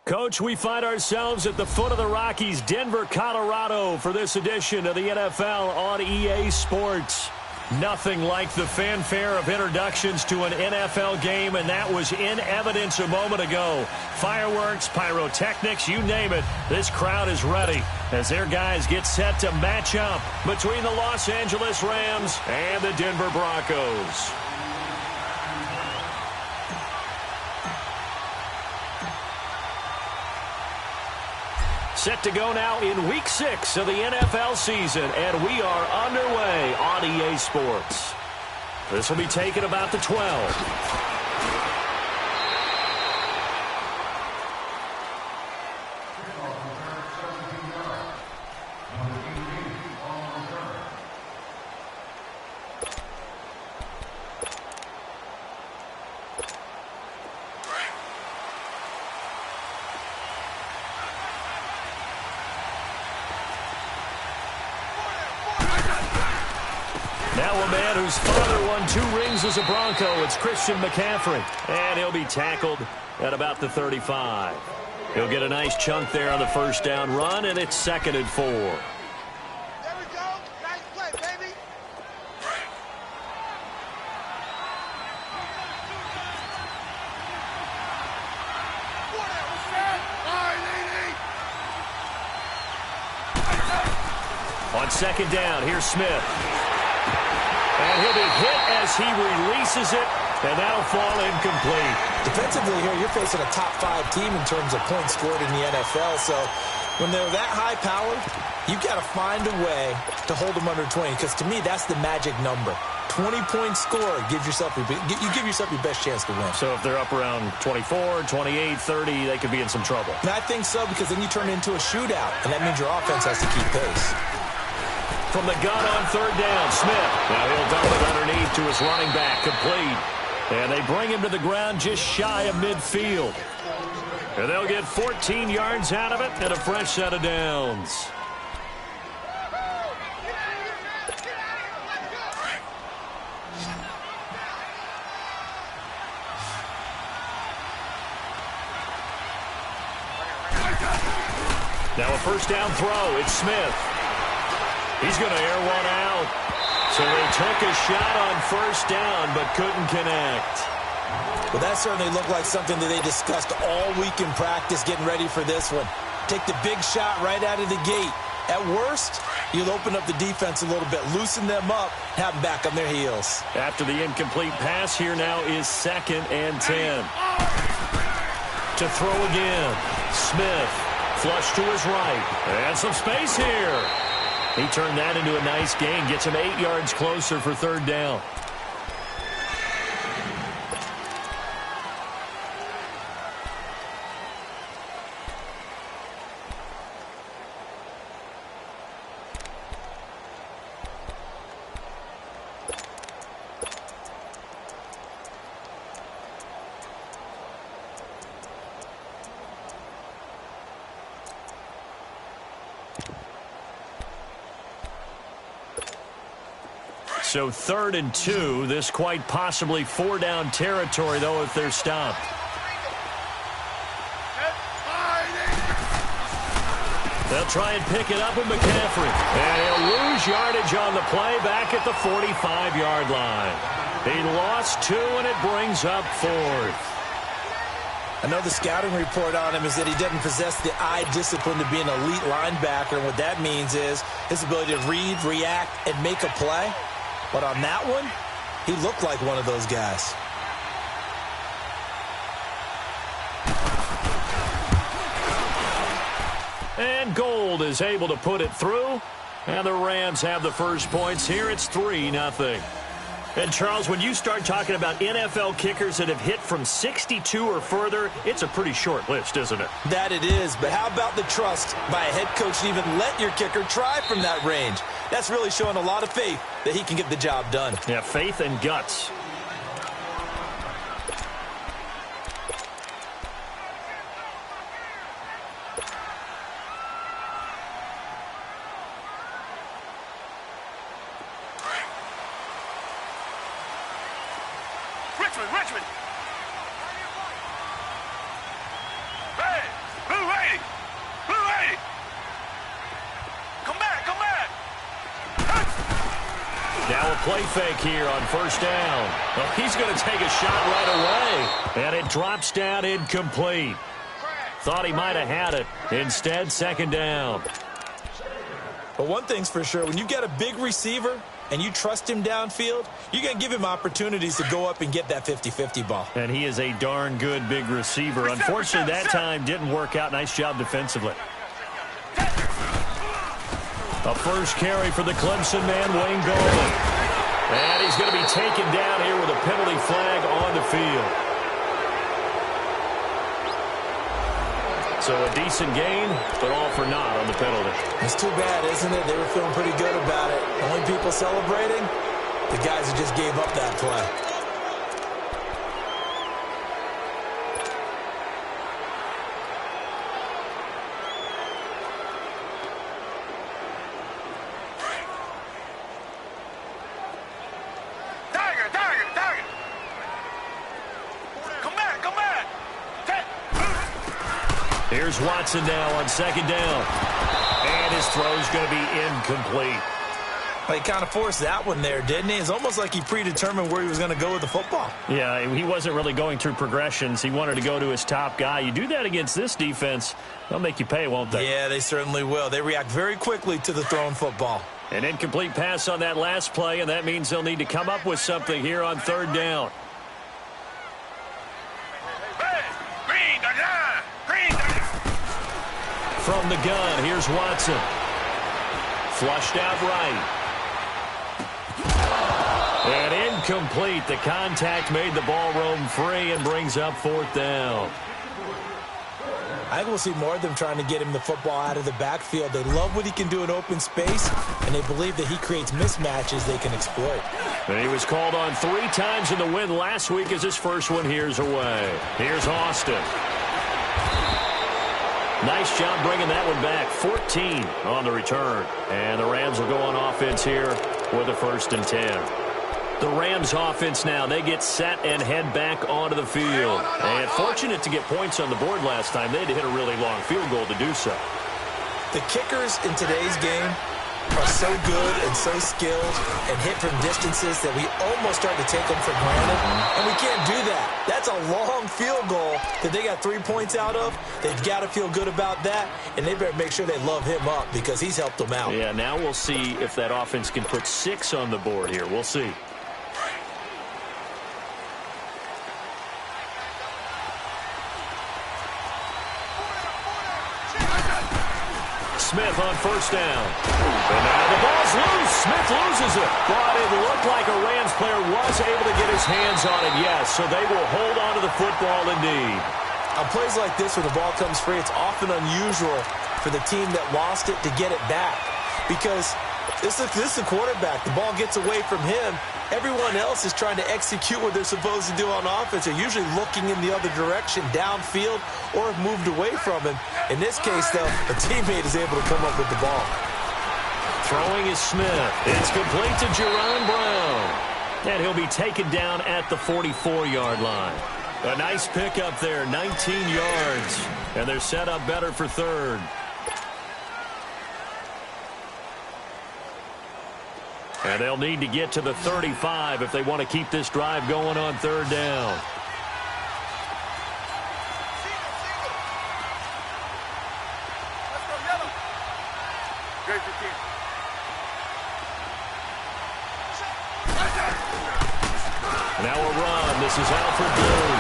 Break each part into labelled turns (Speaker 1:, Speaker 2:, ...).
Speaker 1: Coach, we find ourselves at the foot of the Rockies, Denver, Colorado, for this edition of the NFL on EA Sports. Nothing like the fanfare of introductions to an NFL game, and that was in evidence a moment ago. Fireworks, pyrotechnics, you name it, this crowd is ready as their guys get set to match up between the Los Angeles Rams and the Denver Broncos. Set to go now in Week 6 of the NFL season, and we are underway on EA Sports. This will be taken about the 12. Now a man whose father won 2 rings as a Bronco, it's Christian McCaffrey. And he'll be tackled at about the 35. He'll get a nice chunk there on the first down run, and it's 2nd and 4.
Speaker 2: There we go. Nice play, baby.
Speaker 1: On 2nd down, here's Smith. And he'll be hit as he releases it, and that'll fall incomplete.
Speaker 3: Defensively here, you're facing a top-5 team in terms of points scored in the NFL, so when they're that high-powered, you've got to find a way to hold them under 20, because to me, that's the magic number. 20-point score, you give yourself your best chance to win.
Speaker 1: So if they're up around 24, 28, 30, they could be in some trouble.
Speaker 3: And I think so, because then you turn it into a shootout, and that means your offense has to keep pace.
Speaker 1: From the gun on 3rd down, Smith. Now he'll dump it underneath to his running back, complete. And they bring him to the ground just shy of midfield. And they'll get 14 yards out of it and a fresh set of downs. Now a first down throw. It's Smith. He's going to air one out. So they took a shot on 1st down, but couldn't connect.
Speaker 3: Well, that certainly looked like something that they discussed all week in practice, getting ready for this one. Take the big shot right out of the gate. At worst, you'll open up the defense a little bit, loosen them up, have them back on their heels.
Speaker 1: After the incomplete pass, here now is 2nd and 10. To throw again. Smith, flush to his right. And some space here. He turned that into a nice gain, gets him 8 yards closer for 3rd down. So 3rd and 2, this quite possibly 4-down territory, though, if they're stopped. They'll try and pick it up with McCaffrey. And he'll lose yardage on the play back at the 45-yard line. He lost 2, and it brings up 4th.
Speaker 3: I know the scouting report on him is that he doesn't possess the eye discipline to be an elite linebacker. And what that means is his ability to read, react, and make a play. But on that one, he looked like one of those guys.
Speaker 1: And Gold is able to put it through. And the Rams have the first points here. It's 3-0. And, Charles, when you start talking about NFL kickers that have hit from 62 or further, it's a pretty short list, isn't it?
Speaker 3: That it is. But how about the trust by a head coach to even let your kicker try from that range? That's really showing a lot of faith that he can get the job done.
Speaker 1: Yeah, faith and guts.
Speaker 2: Richmond. Hey!
Speaker 1: Now a play fake here on first down. Well, he's going to take a shot right away. And it drops down incomplete. Thought he might have had it. Instead, second down.
Speaker 3: But one thing's for sure, when you get a big receiver and you trust him downfield, you're going to give him opportunities to go up and get that 50-50 ball.
Speaker 1: And he is a darn good big receiver. Unfortunately, that time didn't work out. Nice job defensively. A first carry for the Clemson man, Wayne Gallman. And he's going to be taken down here with a penalty flag on the field. So a decent gain, but all for naught on the penalty.
Speaker 3: It's too bad, isn't it? They were feeling pretty good about it. The only people celebrating, the guys who just gave up that play.
Speaker 1: Here's Watson now on second down. And his throw's going to be incomplete.
Speaker 3: He kind of forced that one there, didn't he? It's almost like he predetermined where he was going to go with the football.
Speaker 1: Yeah, he wasn't really going through progressions. He wanted to go to his top guy. You do that against this defense, they'll make you pay, won't they?
Speaker 3: Yeah, they certainly will. They react very quickly to the thrown football.
Speaker 1: An incomplete pass on that last play, and that means they'll need to come up with something here on third down. From the gun, here's Watson. Flushed out right. And incomplete. The contact made the ball roam free and brings up fourth down.
Speaker 3: I think we'll see more of them trying to get him the football out of the backfield. They love what he can do in open space, and they believe that he creates mismatches they can exploit.
Speaker 1: And he was called on 3 times in the win last week as his first one here's away. Here's Austin. Nice job bringing that one back. 14 on the return. And the Rams will go on offense here with a 1st and 10. The Rams offense now, they get set and head back onto the field. And fortunate to get points on the board last time. They had to hit a really long field goal to do so.
Speaker 3: The kickers in today's game are so good and so skilled and hit from distances that we almost start to take them for granted. And we can't do that. That's a long field goal that they got 3 points out of. They've got to feel good about that, and they better make sure they love him up because he's helped them out.
Speaker 1: Yeah, now we'll see if that offense can put 6 on the board here. We'll see. Smith on first down. And now the ball's loose. Smith loses it. But it looked like a Rams player was able to get his hands on it, yes. So they will hold on to the football indeed.
Speaker 3: On plays like this where the ball comes free, it's often unusual for the team that lost it to get it back. Because this is the quarterback. The ball gets away from him. Everyone else is trying to execute what they're supposed to do on offense. They're usually looking in the other direction, downfield, or have moved away from him. In this case, though, a teammate is able to come up with the ball.
Speaker 1: Throwing is Smith. It's complete to Jerron Brown. And he'll be taken down at the 44-yard line. A nice pickup there, 19 yards. And they're set up better for third. And they'll need to get to the 35 if they want to keep this drive going on third down. Now a run. This is Alfred Blue.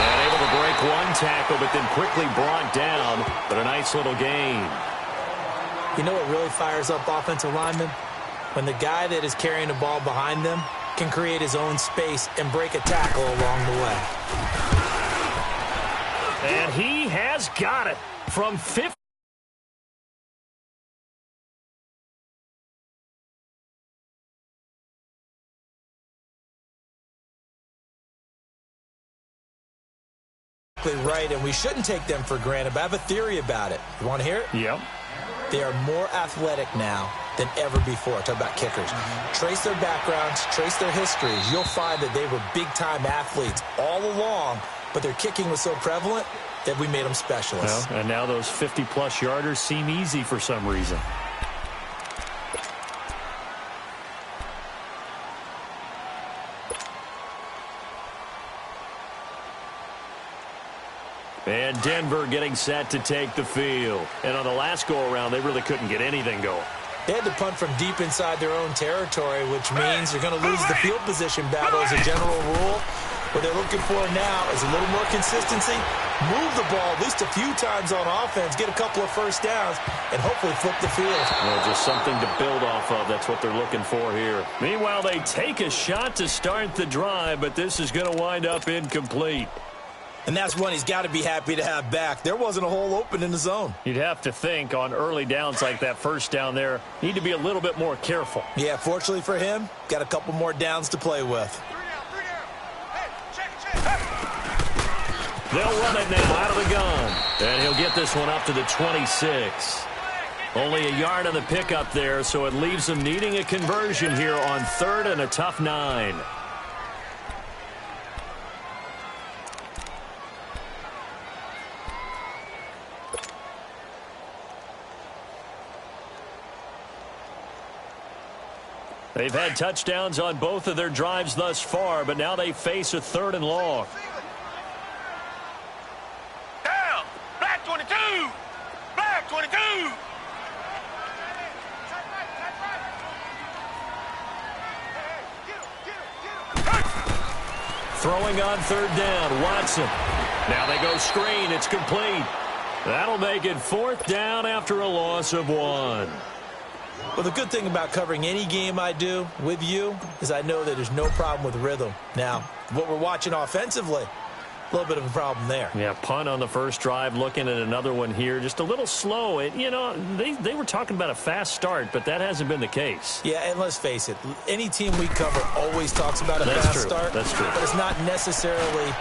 Speaker 1: And able to break one tackle, but then quickly brought down. But a nice little gain.
Speaker 3: You know what really fires up offensive linemen? When the guy that is carrying the ball behind them can create his own space and break a tackle along the way.
Speaker 1: And he has got it from 50.
Speaker 3: Right, and we shouldn't take them for granted, but I have a theory about it. You want to hear it?
Speaker 1: Yep.
Speaker 3: They are more athletic now than ever before. Talk about kickers. Trace their backgrounds, trace their histories. You'll find that they were big-time athletes all along, but their kicking was so prevalent that we made them specialists.
Speaker 1: Well, and now those 50-plus yarders seem easy for some reason. And Denver getting set to take the field. And on the last go-around, they really couldn't get anything going.
Speaker 3: They had to punt from deep inside their own territory, which means you're going to lose the field position battle as a general rule. What they're looking for now is a little more consistency, move the ball at least a few times on offense, get a couple of first downs, and hopefully flip the field.
Speaker 1: Well, just something to build off of. That's what they're looking for here. Meanwhile, they take a shot to start the drive, but this is going to wind up incomplete.
Speaker 3: And that's one he's got to be happy to have back. There wasn't a hole open in the zone.
Speaker 1: You'd have to think on early downs like that first down there, need to be a little bit more careful.
Speaker 3: Yeah, fortunately for him, got a couple more downs to play with.
Speaker 1: They'll run it now out of the gun. And he'll get this one up to the 26. Only a yard on the pickup there, so it leaves them needing a conversion here on 3rd and a tough 9. They've had touchdowns on both of their drives thus far, but now they face a 3rd and long.
Speaker 2: Down! Black 22! Black 22!
Speaker 1: Throwing on 3rd down, Watson. Now they go screen. It's complete. That'll make it 4th down after a loss of 1.
Speaker 3: Well, the good thing about covering any game I do with you is I know that there's no problem with rhythm. Now, what we're watching offensively, a little bit of a problem there.
Speaker 1: Yeah, punt on the first drive, looking at another one here. Just a little slow. You know, they were talking about a fast start, but that hasn't been the case.
Speaker 3: Yeah, and let's face it, any team we cover always talks about a fast start.
Speaker 1: That's true.
Speaker 3: But it's not necessarily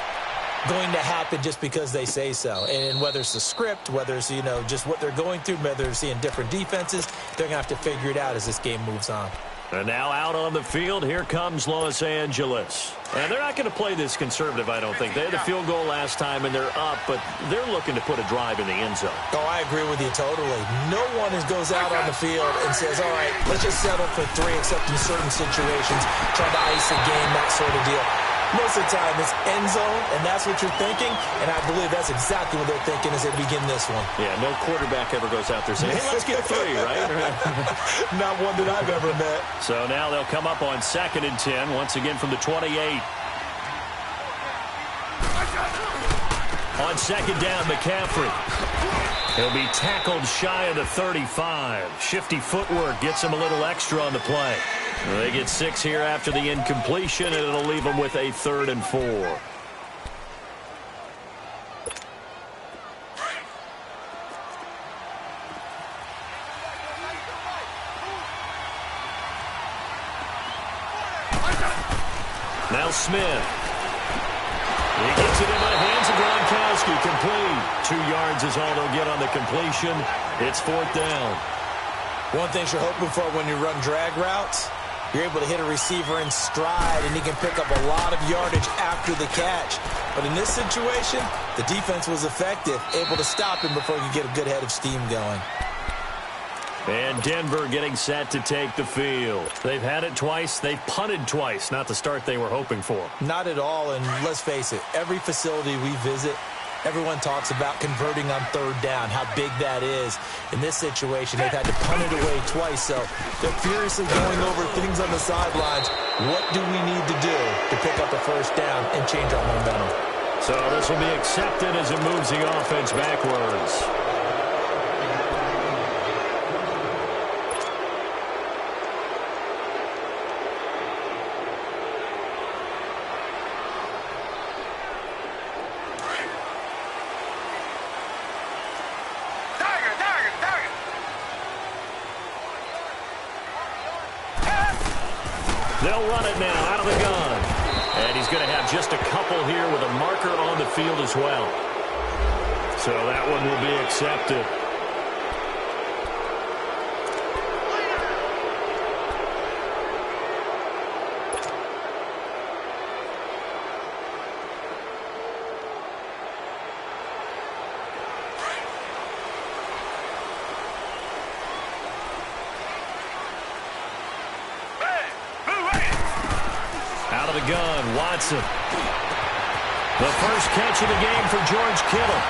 Speaker 3: going to happen just because they say so. And whether it's the script, whether it's, you know, just what they're going through, whether they're seeing different defenses, they're going to have to figure it out as this game moves on.
Speaker 1: And now out on the field, here comes Los Angeles. And they're not going to play this conservative, I don't think. They had the field goal last time, and they're up, but they're looking to put a drive in the end zone.
Speaker 3: Oh, I agree with you totally. No one goes out on the field and says, all right, let's just settle for 3, except in certain situations, try to ice a game, that sort of deal. Most of the time, it's end zone, and that's what you're thinking, and I believe that's exactly what they're thinking as they begin this one.
Speaker 1: Yeah, no quarterback ever goes out there saying, hey, let's get 3, right?
Speaker 3: Not one that I've ever met.
Speaker 1: So now they'll come up on 2nd and 10, once again from the 28. On 2nd down, McCaffrey. He'll be tackled shy of the 35. Shifty footwork gets him a little extra on the play. They get 6 here after the incompletion, and it'll leave them with a 3rd and 4. Now Smith. He gets it into the hands of Gronkowski. Complete. 2 yards is all they'll get on the completion. It's 4th down.
Speaker 3: One thing you're hoping for when you run drag routes, you're able to hit a receiver in stride, and he can pick up a lot of yardage after the catch. But in this situation, the defense was effective, able to stop him before he could get a good head of steam going.
Speaker 1: And Denver getting set to take the field. They've had it twice. They've punted twice. Not the start they were hoping for.
Speaker 3: Not at all, and let's face it, every facility we visit, everyone talks about converting on 3rd down, how big that is. In this situation, they've had to punt it away twice, so they're furiously going over things on the sidelines. What do we need to do to pick up a 1st down and change our momentum?
Speaker 1: So this will be accepted as it moves the offense backwards. They'll run it now out of the gun. And he's going to have just a couple here with a marker on the field as well. So that one will be accepted. Out of the gun, Watson. The first catch of the game for George Kittle.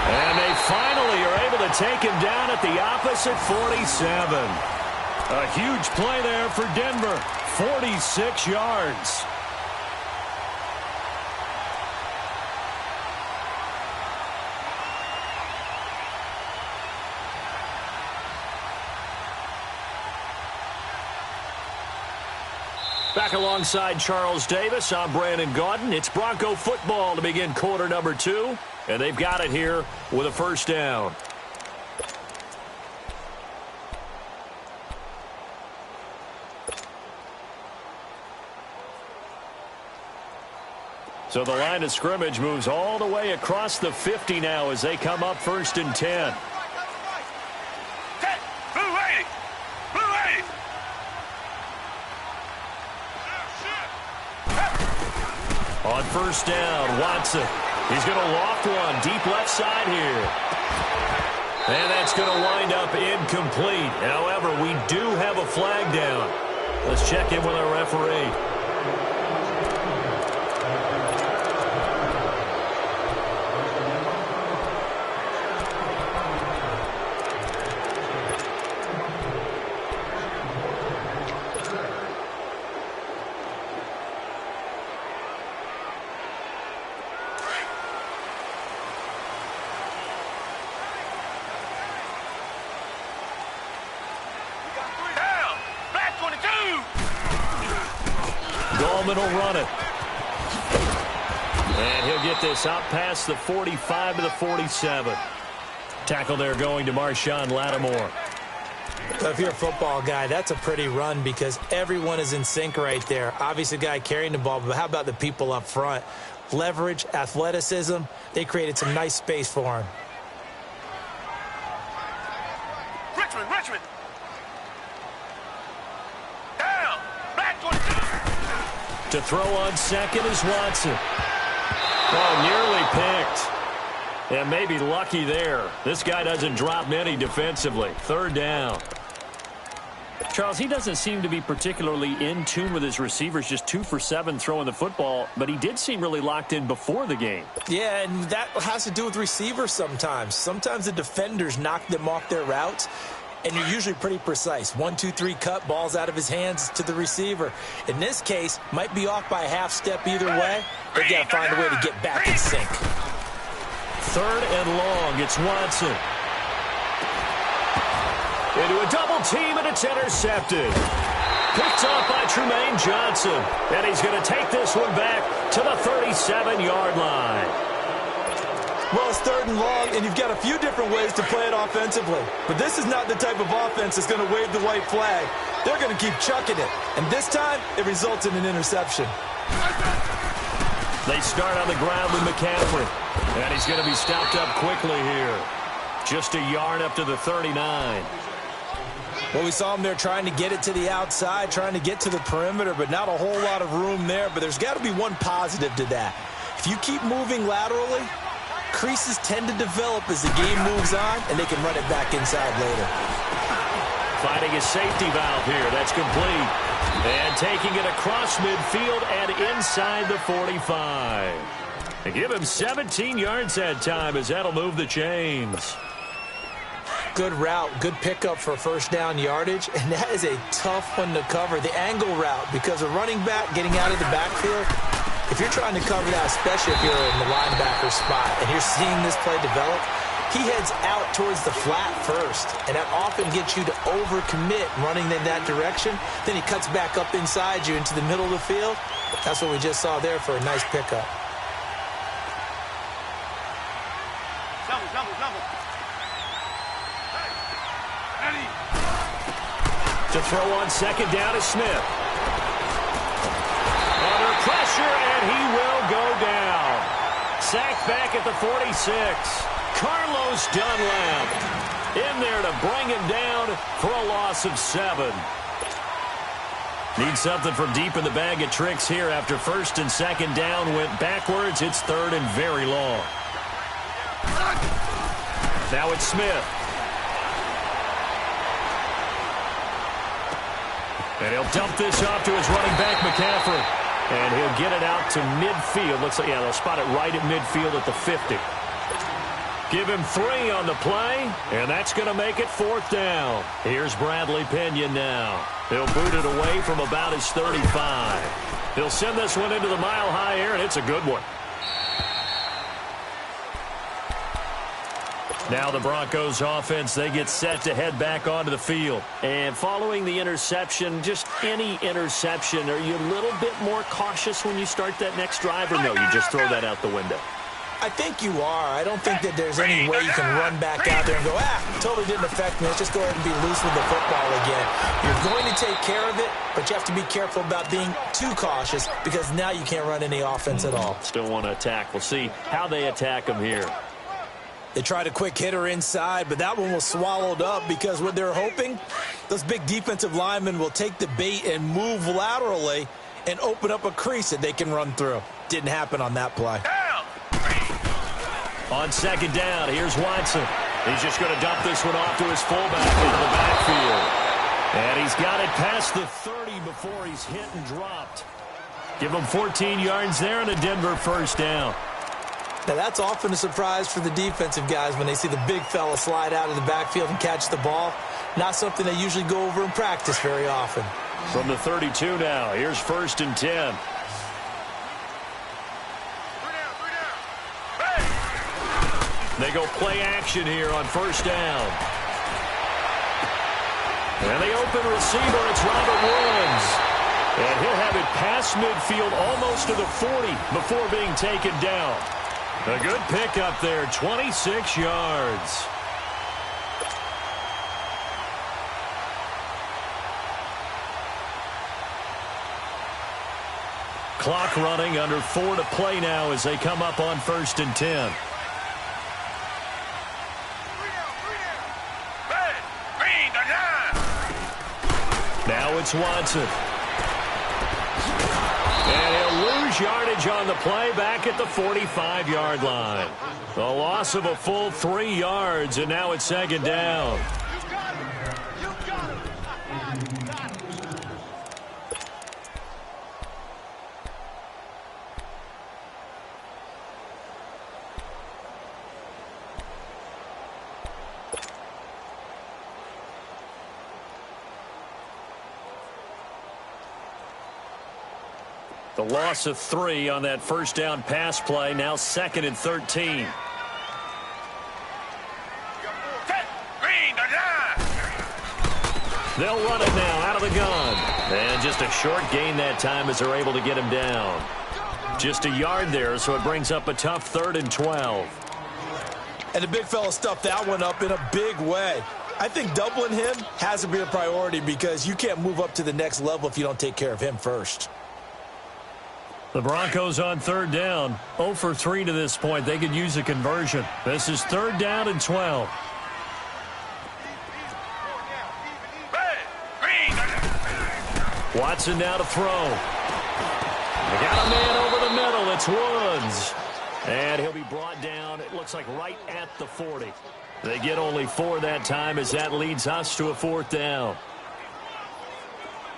Speaker 1: And they finally are able to take him down at the opposite 47. A huge play there for Denver. 46 yards. Back alongside Charles Davis, I'm Brandon Gaudin. It's Bronco football to begin quarter number 2. And they've got it here with a first down. So the line of scrimmage moves all the way across the 50 now as they come up 1st and 10. On first down, Watson. He's going to loft one deep left side here. And that's going to wind up incomplete. However, we do have a flag down. Let's check in with our referee. Goldman will run it. And he'll get this out past the 45 to the 47. Tackle there going to Marshawn Lattimore.
Speaker 3: If you're a football guy, that's a pretty run because everyone is in sync right there. Obviously, the guy carrying the ball, but how about the people up front? Leverage, athleticism, they created some nice space for him.
Speaker 2: Richmond.
Speaker 1: To throw on second is Watson. Oh, nearly picked. And maybe lucky there. This guy doesn't drop many defensively. 3rd down.
Speaker 4: Charles, he doesn't seem to be particularly in tune with his receivers, just 2 for 7 throwing the football, but he did seem really locked in before the game.
Speaker 3: Yeah, and that has to do with receivers sometimes. Sometimes the defenders knock them off their routes, and you're usually pretty precise. 1, 2, 3 cut, balls out of his hands to the receiver. In this case, might be off by a half step either way. They got to find a way to get back in sync.
Speaker 1: 3rd and long, it's Watson. Into a double team, and it's intercepted. Picked off by Trumaine Johnson. And he's going to take this one back to the 37-yard line.
Speaker 3: Well, it's 3rd and long, and you've got a few different ways to play it offensively. But this is not the type of offense that's going to wave the white flag. They're going to keep chucking it. And this time, it results in an interception.
Speaker 1: They start on the ground with McCaffrey. And he's going to be stopped up quickly here. Just a yard up to the 39.
Speaker 3: Well, we saw him there trying to get it to the outside, trying to get to the perimeter, but not a whole lot of room there. But there's got to be one positive to that. If you keep moving laterally, creases tend to develop as the game moves on, and they can run it back inside later.
Speaker 1: Finding a safety valve here. That's complete. And taking it across midfield and inside the 45. They give him 17 yards that time as that'll move the chains.
Speaker 3: Good route, good pickup for first down yardage, and that is a tough one to cover. The angle route, because a running back getting out of the backfield, if you're trying to cover that, especially if you're in the linebacker spot, and you're seeing this play develop, he heads out towards the flat first, and that often gets you to overcommit running in that direction. Then he cuts back up inside you into the middle of the field. That's what we just saw there for a nice pickup.
Speaker 1: To throw on second down is Smith. Under pressure, and he will go down. Sacked back at the 46. Carlos Dunlap in there to bring him down for a loss of 7. Need something from deep in the bag of tricks here after first and second down went backwards. It's 3rd and very long. Now it's Smith. And he'll dump this off to his running back, McCaffrey. And he'll get it out to midfield. Looks like, yeah, they'll spot it right at midfield at the 50. Give him 3 on the play, and that's going to make it 4th down. Here's Bradley Pinion now. He'll boot it away from about his 35. He'll send this one into the mile-high air, and it's a good one. Now the Broncos offense, they get set to head back onto the field.
Speaker 4: And following the interception, just any interception, are you a little bit more cautious when you start that next drive, or no, you just throw that out the window?
Speaker 3: I think you are. I don't think that there's any way you can run back out there and go, totally didn't affect me. Let's just go ahead and be loose with the football again. You're going to take care of it, but you have to be careful about being too cautious because now you can't run any offense at all.
Speaker 4: Still want to attack. We'll see how they attack them here.
Speaker 3: They tried a quick hitter inside, but that one was swallowed up because what they're hoping, those big defensive linemen will take the bait and move laterally and open up a crease that they can run through. Didn't happen on that play.
Speaker 1: On 2nd down, here's Watson. He's just going to dump this one off to his fullback into the backfield. And he's got it past the 30 before he's hit and dropped. Give him 14 yards there and a Denver 1st down.
Speaker 3: Now, that's often a surprise for the defensive guys when they see the big fella slide out of the backfield and catch the ball. Not something they usually go over in practice very often.
Speaker 1: From the 32 now, here's 1st and 10. They go play action here on 1st down. And the open receiver, it's Robert Woods. And he'll have it past midfield almost to the 40 before being taken down. A good pickup there, 26 yards. Clock running, under 4 to play now as they come up on 1st and 10. Now it's Watson. And he'll lose yardage on the play back at the 45-yard line. The loss of a full 3 yards, and now it's 2nd down. The loss of 3 on that 1st down pass play. Now 2nd and 13. They'll run it now out of the gun. And just a short gain that time as they're able to get him down. Just a yard there, so it brings up a tough 3rd and 12.
Speaker 3: And the big fella stuffed that one up in a big way. I think doubling him has to be a priority because you can't move up to the next level if you don't take care of him first.
Speaker 1: The Broncos on 3rd down. 0 for 3 to this point. They could use a conversion. This is 3rd down and 12. Watson now to throw. They got a man over the middle. It's Woods. And he'll be brought down, it looks like right at the 40. They get only 4 that time as that leads us to a 4th down.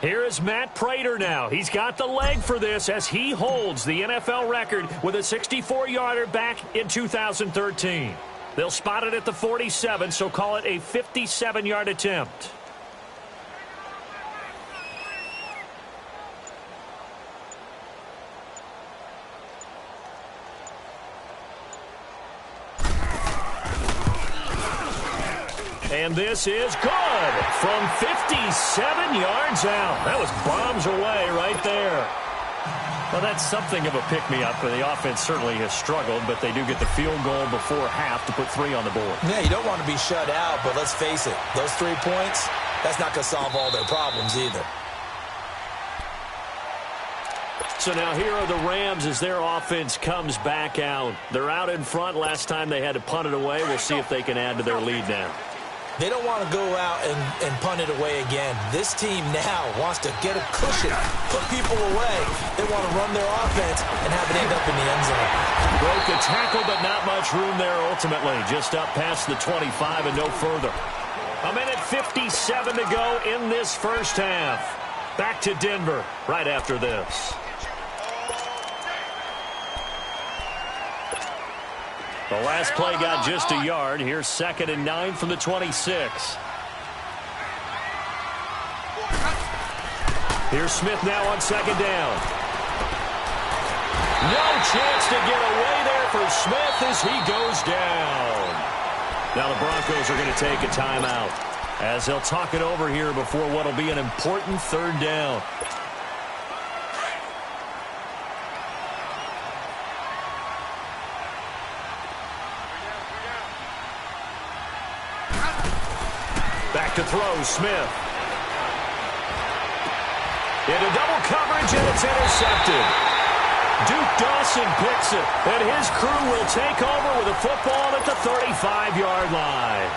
Speaker 1: Here is Matt Prater now. He's got the leg for this as he holds the NFL record with a 64-yarder back in 2013. They'll spot it at the 47, so call it a 57-yard attempt. And this is good from 57 yards out. That was bombs away right there. Well, that's something of a pick-me-up. The offense certainly has struggled, but they do get the field goal before half to put 3 on the board.
Speaker 3: Yeah, you don't want to be shut out, but let's face it, those 3 points, that's not going to solve all their problems either.
Speaker 1: So now here are the Rams as their offense comes back out. They're out in front. Last time they had to punt it away. We'll see if they can add to their lead now.
Speaker 3: They don't want to go out and punt it away again. This team now wants to get a cushion, put people away. They want to run their offense and have it end up in the end zone.
Speaker 1: Broke a tackle, but not much room there ultimately. Just up past the 25 and no further. A minute 57 to go in this first half. Back to Denver right after this. The last play got just a yard. Here's 2nd and 9 from the 26. Here's Smith now on 2nd down. No chance to get away there for Smith as he goes down. Now the Broncos are going to take a timeout as they'll talk it over here before what will be an important 3rd down. Back to throw, Smith. Into double coverage, and it's intercepted. Duke Dawson picks it, and his crew will take over with a football at the 35-yard line.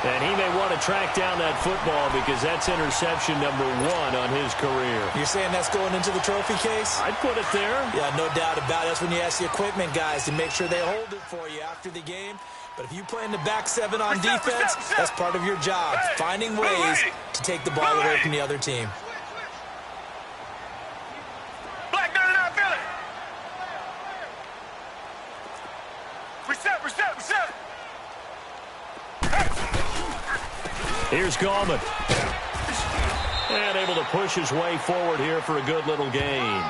Speaker 1: And he may want to track down that football because that's interception number 1 on his career.
Speaker 3: You're saying that's going into the trophy case?
Speaker 1: I'd put it there.
Speaker 3: Yeah, no doubt about it. That's when you ask the equipment guys to make sure they hold it for you after the game. But if you play in the back 7 on defense, that's part of your job, finding ways to take the ball away from the other team.
Speaker 1: Here's Gallman. And able to push his way forward here for a good little gain.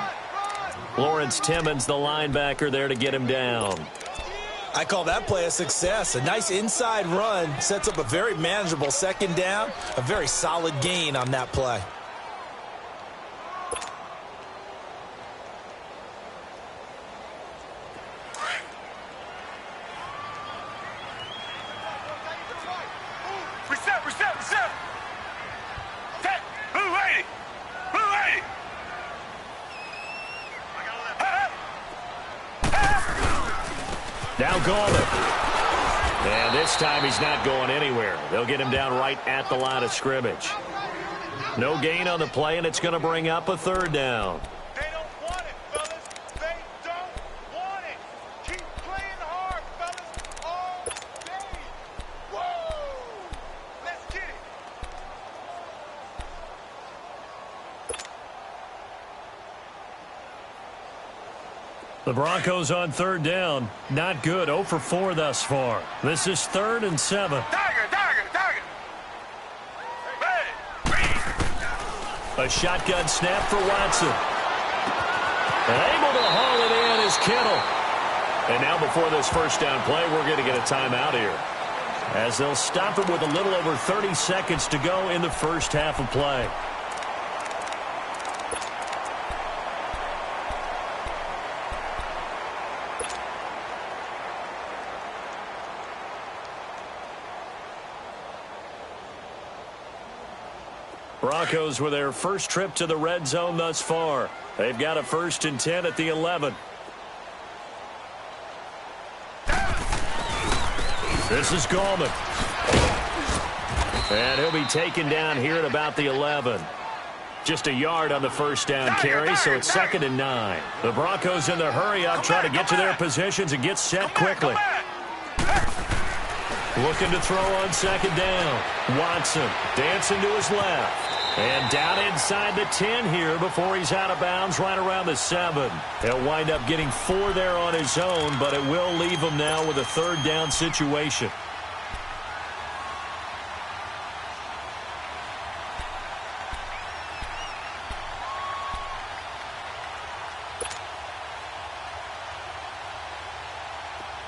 Speaker 1: Lawrence Timmons, the linebacker, there to get him down.
Speaker 3: I call that play a success. A nice inside run sets up a very manageable 2nd down. A very solid gain on that play.
Speaker 1: Now Gallman. And this time he's not going anywhere. They'll get him down right at the line of scrimmage. No gain on the play, and it's going to bring up a 3rd down.
Speaker 2: They don't want it, fellas. They don't want it. Keep playing hard, fellas, all day. Whoa! Let's get it.
Speaker 1: The Broncos on 3rd down. Not good. 0 for 4 thus far. This is 3rd and 7.
Speaker 2: Tiger.
Speaker 1: A shotgun snap for Watson. And able to haul it in is Kittle. And now before this 1st down play, we're going to get a timeout here, as they'll stop it with a little over 30 seconds to go in the 1st half of play. Broncos with their first trip to the red zone thus far. They've got a 1st and 10 at the 11. This is Gallman. And he'll be taken down here at about the 11. Just a yard on the 1st down carry, so it's 2nd and 9. The Broncos in the hurry up, try to get to their positions and get set quickly. Looking to throw on 2nd down. Watson dancing to his left. And down inside the 10 here before he's out of bounds right around the 7. He'll wind up getting 4 there on his own, but it will leave him now with a 3rd down situation.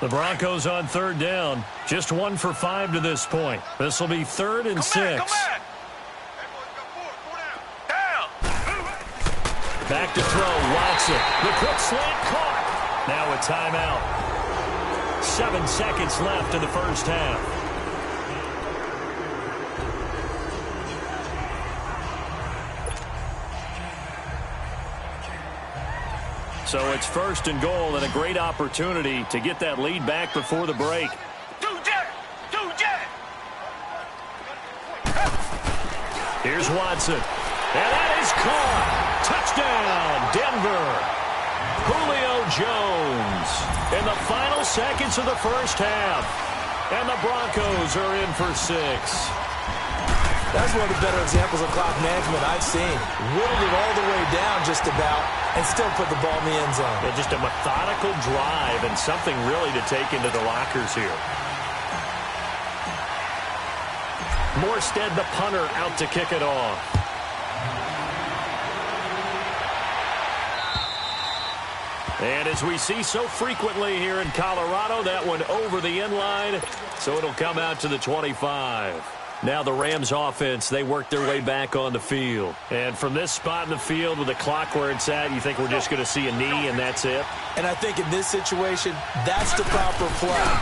Speaker 1: The Broncos on 3rd down. Just 1 for 5 to this point. This will be 3rd and 6. Back to throw, Watson. The quick slant caught. Now a timeout. 7 seconds left in the 1st half. So it's 1st and goal, and a great opportunity to get that lead back before the break. Here's Watson. And that is caught. Touchdown, Denver. Julio Jones in the final seconds of the 1st half. And the Broncos are in for 6.
Speaker 3: That's one of the better examples of clock management I've seen. Whittled it all the way down just about and still put the ball in the end zone.
Speaker 1: Yeah, just a methodical drive and something really to take into the lockers here. Morstead, the punter, out to kick it off. And as we see so frequently here in Colorado, that one over the end line, so it'll come out to the 25. Now the Rams offense, they work their way back on the field. And from this spot in the field with the clock where it's at, you think we're just going to see a knee and that's it?
Speaker 3: And I think in this situation, that's the proper play.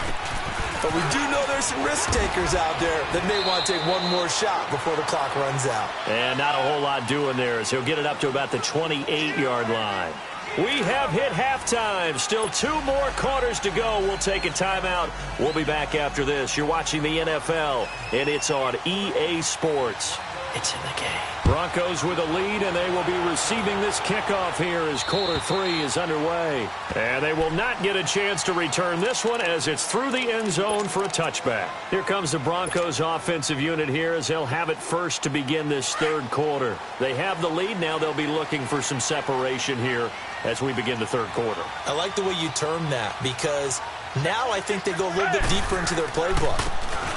Speaker 3: But we do know there's some risk takers out there that may want to take one more shot before the clock runs out.
Speaker 1: And not a whole lot doing there as he'll get it up to about the 28-yard line. We have hit halftime. Still 2 more quarters to go. We'll take a timeout. We'll be back after this. You're watching the NFL, and it's on EA Sports. It's in the game. Broncos with a lead, and they will be receiving this kickoff here as quarter 3 is underway. And they will not get a chance to return this one as it's through the end zone for a touchback. Here comes the Broncos offensive unit here as they'll have it first to begin this third quarter. They have the lead. Now they'll be looking for some separation here as we begin the third quarter.
Speaker 3: I like the way you term that because now I think they go a little bit deeper into their playbook.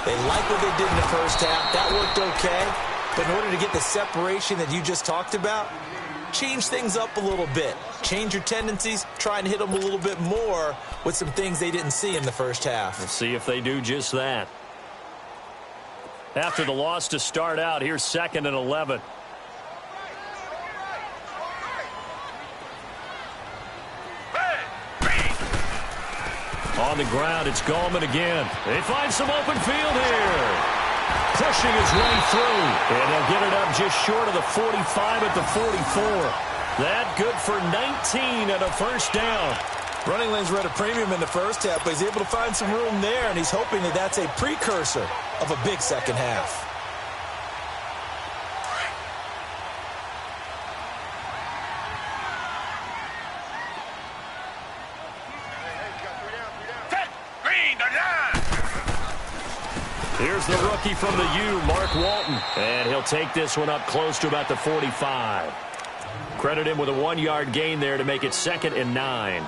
Speaker 3: They like what they did in the first half. That worked okay. But in order to get the separation that you just talked about, change things up a little bit. Change your tendencies. Try and hit them a little bit more with some things they didn't see in the first half.
Speaker 1: Let's see if they do just that. After the loss to start out, here's 2nd and 11. On the ground, it's Gallman again. They find some open field here. Pushing his way through. And they'll get it up just short of the 45 at the 44. That good for 19 and a first down.
Speaker 3: Running lanes were at a premium in the first half, but he's able to find some room there, and he's hoping that that's a precursor of a big second half.
Speaker 1: Here's the rookie from the U, Mark Walton. And he'll take this one up close to about the 45. Credit him with a 1-yard gain there to make it 2nd and 9.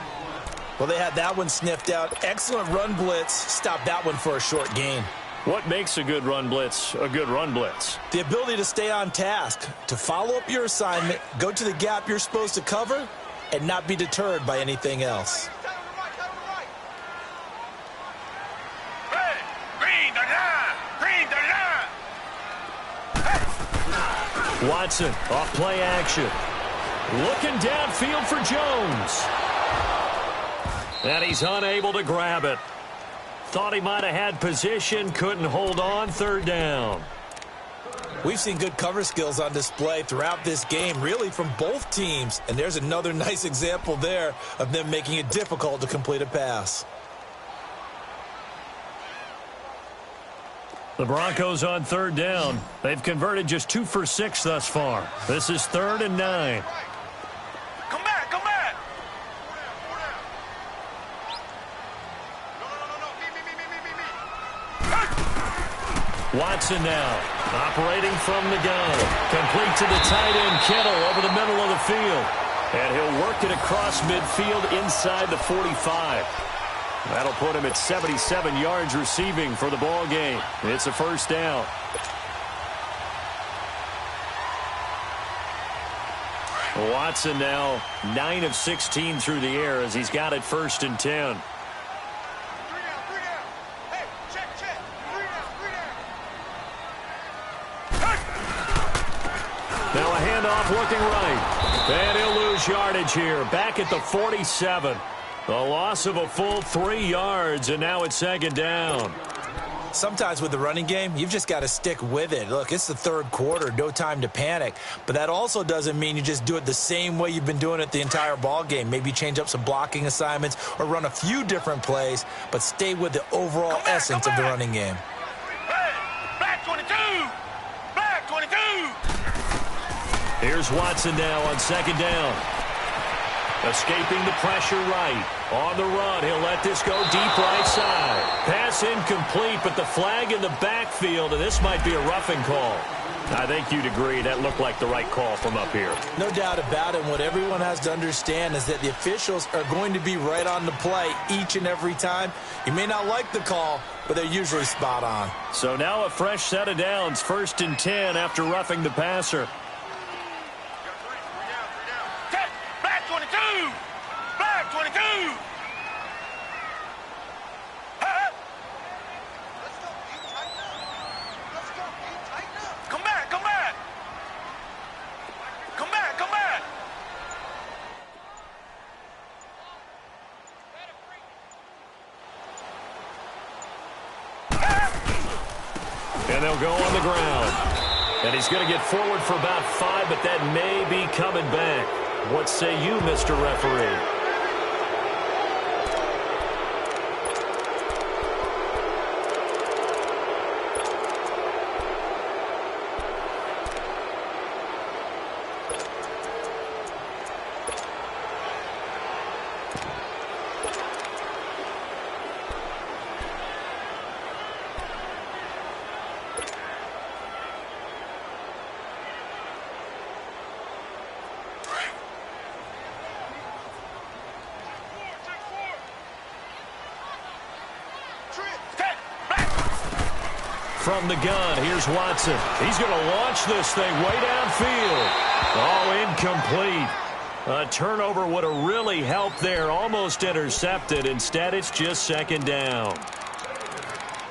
Speaker 3: Well, they had that one sniffed out. Excellent run blitz. Stopped that one for a short gain.
Speaker 1: What makes a good run blitz a good run blitz?
Speaker 3: The ability to stay on task, to follow up your assignment, go to the gap you're supposed to cover, and not be deterred by anything else.
Speaker 1: Watson, off play action. Looking downfield for Jones. And he's unable to grab it. Thought he might have had position, couldn't hold on, 3rd down.
Speaker 3: We've seen good cover skills on display throughout this game, really from both teams. And there's another nice example there of them making it difficult to complete a pass.
Speaker 1: The Broncos on 3rd down. They've converted just 2 for 6 thus far. This is 3rd and 9.
Speaker 2: Come back, come back. Me.
Speaker 1: Watson now, operating from the gun. Complete to the tight end, Kittle, over the middle of the field. And he'll work it across midfield inside the 45. That'll put him at 77 yards receiving for the ball game. It's a first down. Watson now 9 of 16 through the air as he's got it 1st and 10.
Speaker 2: 3 down. Hey, check. 3 down.
Speaker 1: Now a handoff looking right. And he'll lose yardage here. Back at the 47. A loss of a full 3 yards, and now it's 2nd down.
Speaker 3: Sometimes with the running game, you've just got to stick with it. Look, it's the 3rd quarter, no time to panic. But that also doesn't mean you just do it the same way you've been doing it the entire ball game. Maybe change up some blocking assignments or run a few different plays, but stay with the overall essence of the running game.
Speaker 2: Hey, black 22. Black 22.
Speaker 1: Here's Watson now on 2nd down. Escaping the pressure right. On the run, he'll let this go deep right side. Pass incomplete, but the flag in the backfield, and this might be a roughing call. I think you'd agree that looked like the right call from up here.
Speaker 3: No doubt about it. And what everyone has to understand is that the officials are going to be right on the play each and every time. You may not like the call, but they're usually spot on.
Speaker 1: So now a fresh set of downs, 1st and 10 after roughing the passer.
Speaker 2: Back 22! Back 22! Let's go, be tighten up. Let's go, be tighten up. Come back, come back. Come back, come back.
Speaker 1: And they'll go on the ground. And he's going to get forward for about 5, but that may be coming back. What say you, Mr. Referee? From the gun, here's Watson. He's going to launch this thing way downfield. Oh, incomplete. A turnover would have really helped there. Almost intercepted. Instead, it's just 2nd down.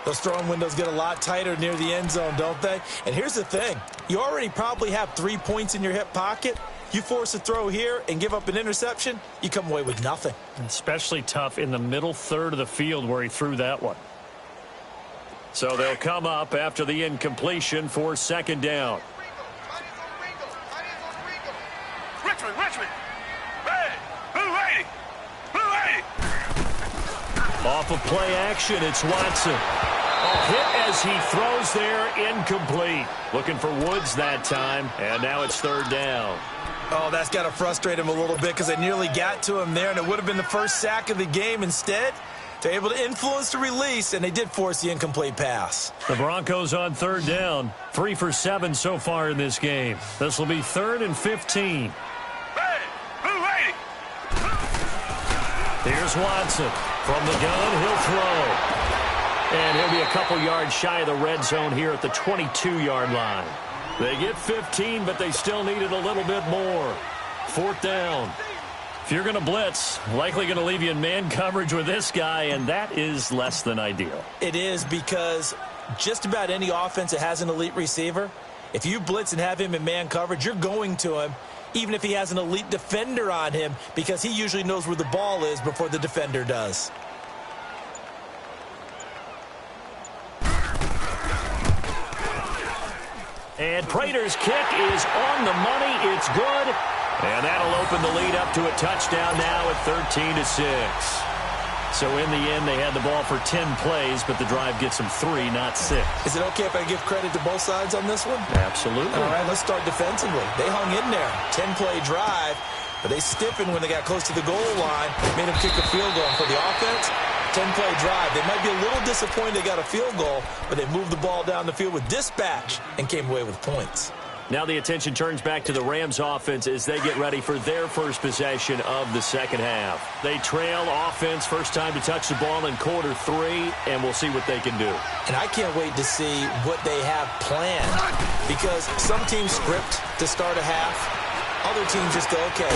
Speaker 3: Those throwing windows get a lot tighter near the end zone, don't they? And here's the thing. You already probably have 3 points in your hip pocket. You force a throw here and give up an interception, you come away with nothing.
Speaker 4: Especially tough in the middle third of the field where he threw that one.
Speaker 1: So they'll come up after the incompletion for 2nd down.
Speaker 2: Richmond, Richmond. Hey, Blue Lady. Blue Lady.
Speaker 1: Off of play action, it's Watson. A hit as he throws there, incomplete. Looking for Woods that time, and now it's 3rd down.
Speaker 3: Oh, that's got to frustrate him a little bit because they nearly got to him there, and it would have been the first sack of the game. Instead, they're able to influence the release, and they did force the incomplete pass.
Speaker 1: The Broncos on 3rd down. 3 for 7 so far in this game. This will be 3rd and 15.
Speaker 2: Hey, Blue Lady.
Speaker 1: Here's Watson. From the gun, he'll throw. And he'll be a couple yards shy of the red zone here at the 22-yard line. They get 15, but they still needed a little bit more. 4th down. If you're going to blitz, likely going to leave you in man coverage with this guy, and that is less than ideal.
Speaker 3: It is because just about any offense that has an elite receiver, if you blitz and have him in man coverage, you're going to him, even if he has an elite defender on him, because he usually knows where the ball is before the defender does.
Speaker 1: And Prater's kick is on the money. It's good. And that'll open the lead up to a touchdown now at 13-6. So in the end, they had the ball for 10 plays, but the drive gets them 3, not 6.
Speaker 3: Is it okay if I give credit to both sides on this one?
Speaker 1: Absolutely.
Speaker 3: All right, let's start defensively. They hung in there. 10-play drive, but they stiffened when they got close to the goal line. Made them kick a field goal. For the offense, 10-play drive. They might be a little disappointed they got a field goal, but they moved the ball down the field with dispatch and came away with points.
Speaker 1: Now the attention turns back to the Rams offense as they get ready for their first possession of the 2nd half. They trail offense, first time to touch the ball in quarter 3, and we'll see what they can do.
Speaker 3: And I can't wait to see what they have planned, because some teams script to start a half. Other teams just go, okay,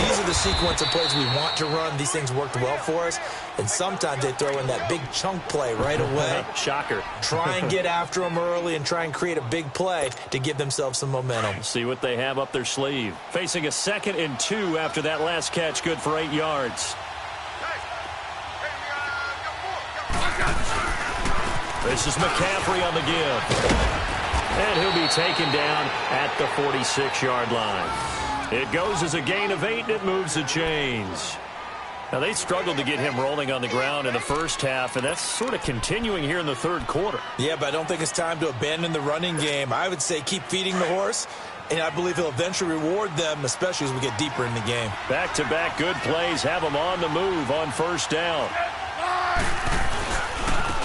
Speaker 3: these are the sequence of plays we want to run. These things worked well for us. And sometimes they throw in that big chunk play right away.
Speaker 1: Shocker.
Speaker 3: Try and get after them early and try and create a big play to give themselves some momentum.
Speaker 1: See what they have up their sleeve. Facing a 2nd and 2 after that last catch, good for 8 yards. This is McCaffrey on the give. And he'll be taken down at the 46-yard line. It goes as a gain of 8, and it moves the chains. Now, they struggled to get him rolling on the ground in the first half, and that's sort of continuing here in the 3rd quarter.
Speaker 3: Yeah, but I don't think it's time to abandon the running game. I would say keep feeding the horse, and I believe he'll eventually reward them, especially as we get deeper in the game.
Speaker 1: Back-to-back good plays have him on the move on 1st down.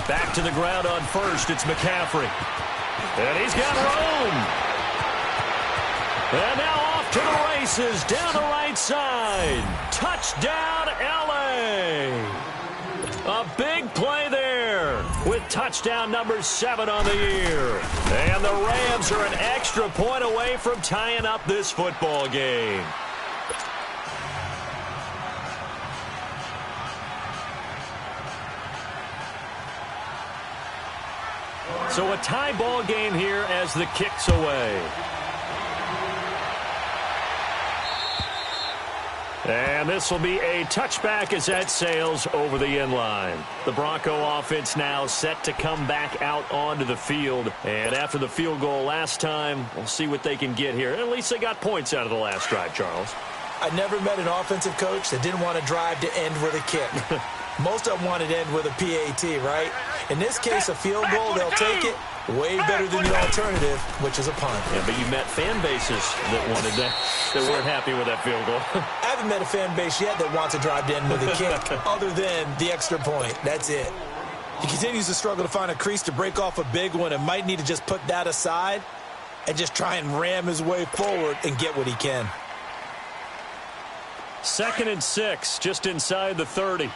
Speaker 1: Back to the ground on 1st, it's McCaffrey. And he's got room. And now off to the races, down the right side. Touchdown, L.A. A big play there with touchdown number 7 on the year. And the Rams are an extra point away from tying up this football game. So a tie ball game here as the kick's away. And this will be a touchback as that sails over the end line. The Bronco offense now set to come back out onto the field. And after the field goal last time, we'll see what they can get here. At least they got points out of the last drive, Charles.
Speaker 3: I never met an offensive coach that didn't want to drive to end with a kick. Most of them wanted to end with a PAT, right? In this case, a field goal, they'll take it. Way better than the alternative, which is a punt.
Speaker 1: Yeah, but you met fan bases that wanted that weren't happy with that field goal.
Speaker 3: I haven't met a fan base yet that wants to drive to end with a kick other than the extra point. That's it. He continues to struggle to find a crease to break off a big one and might need to just put that aside and just try and ram his way forward and get what he can.
Speaker 1: 2nd and 6, just inside the 30.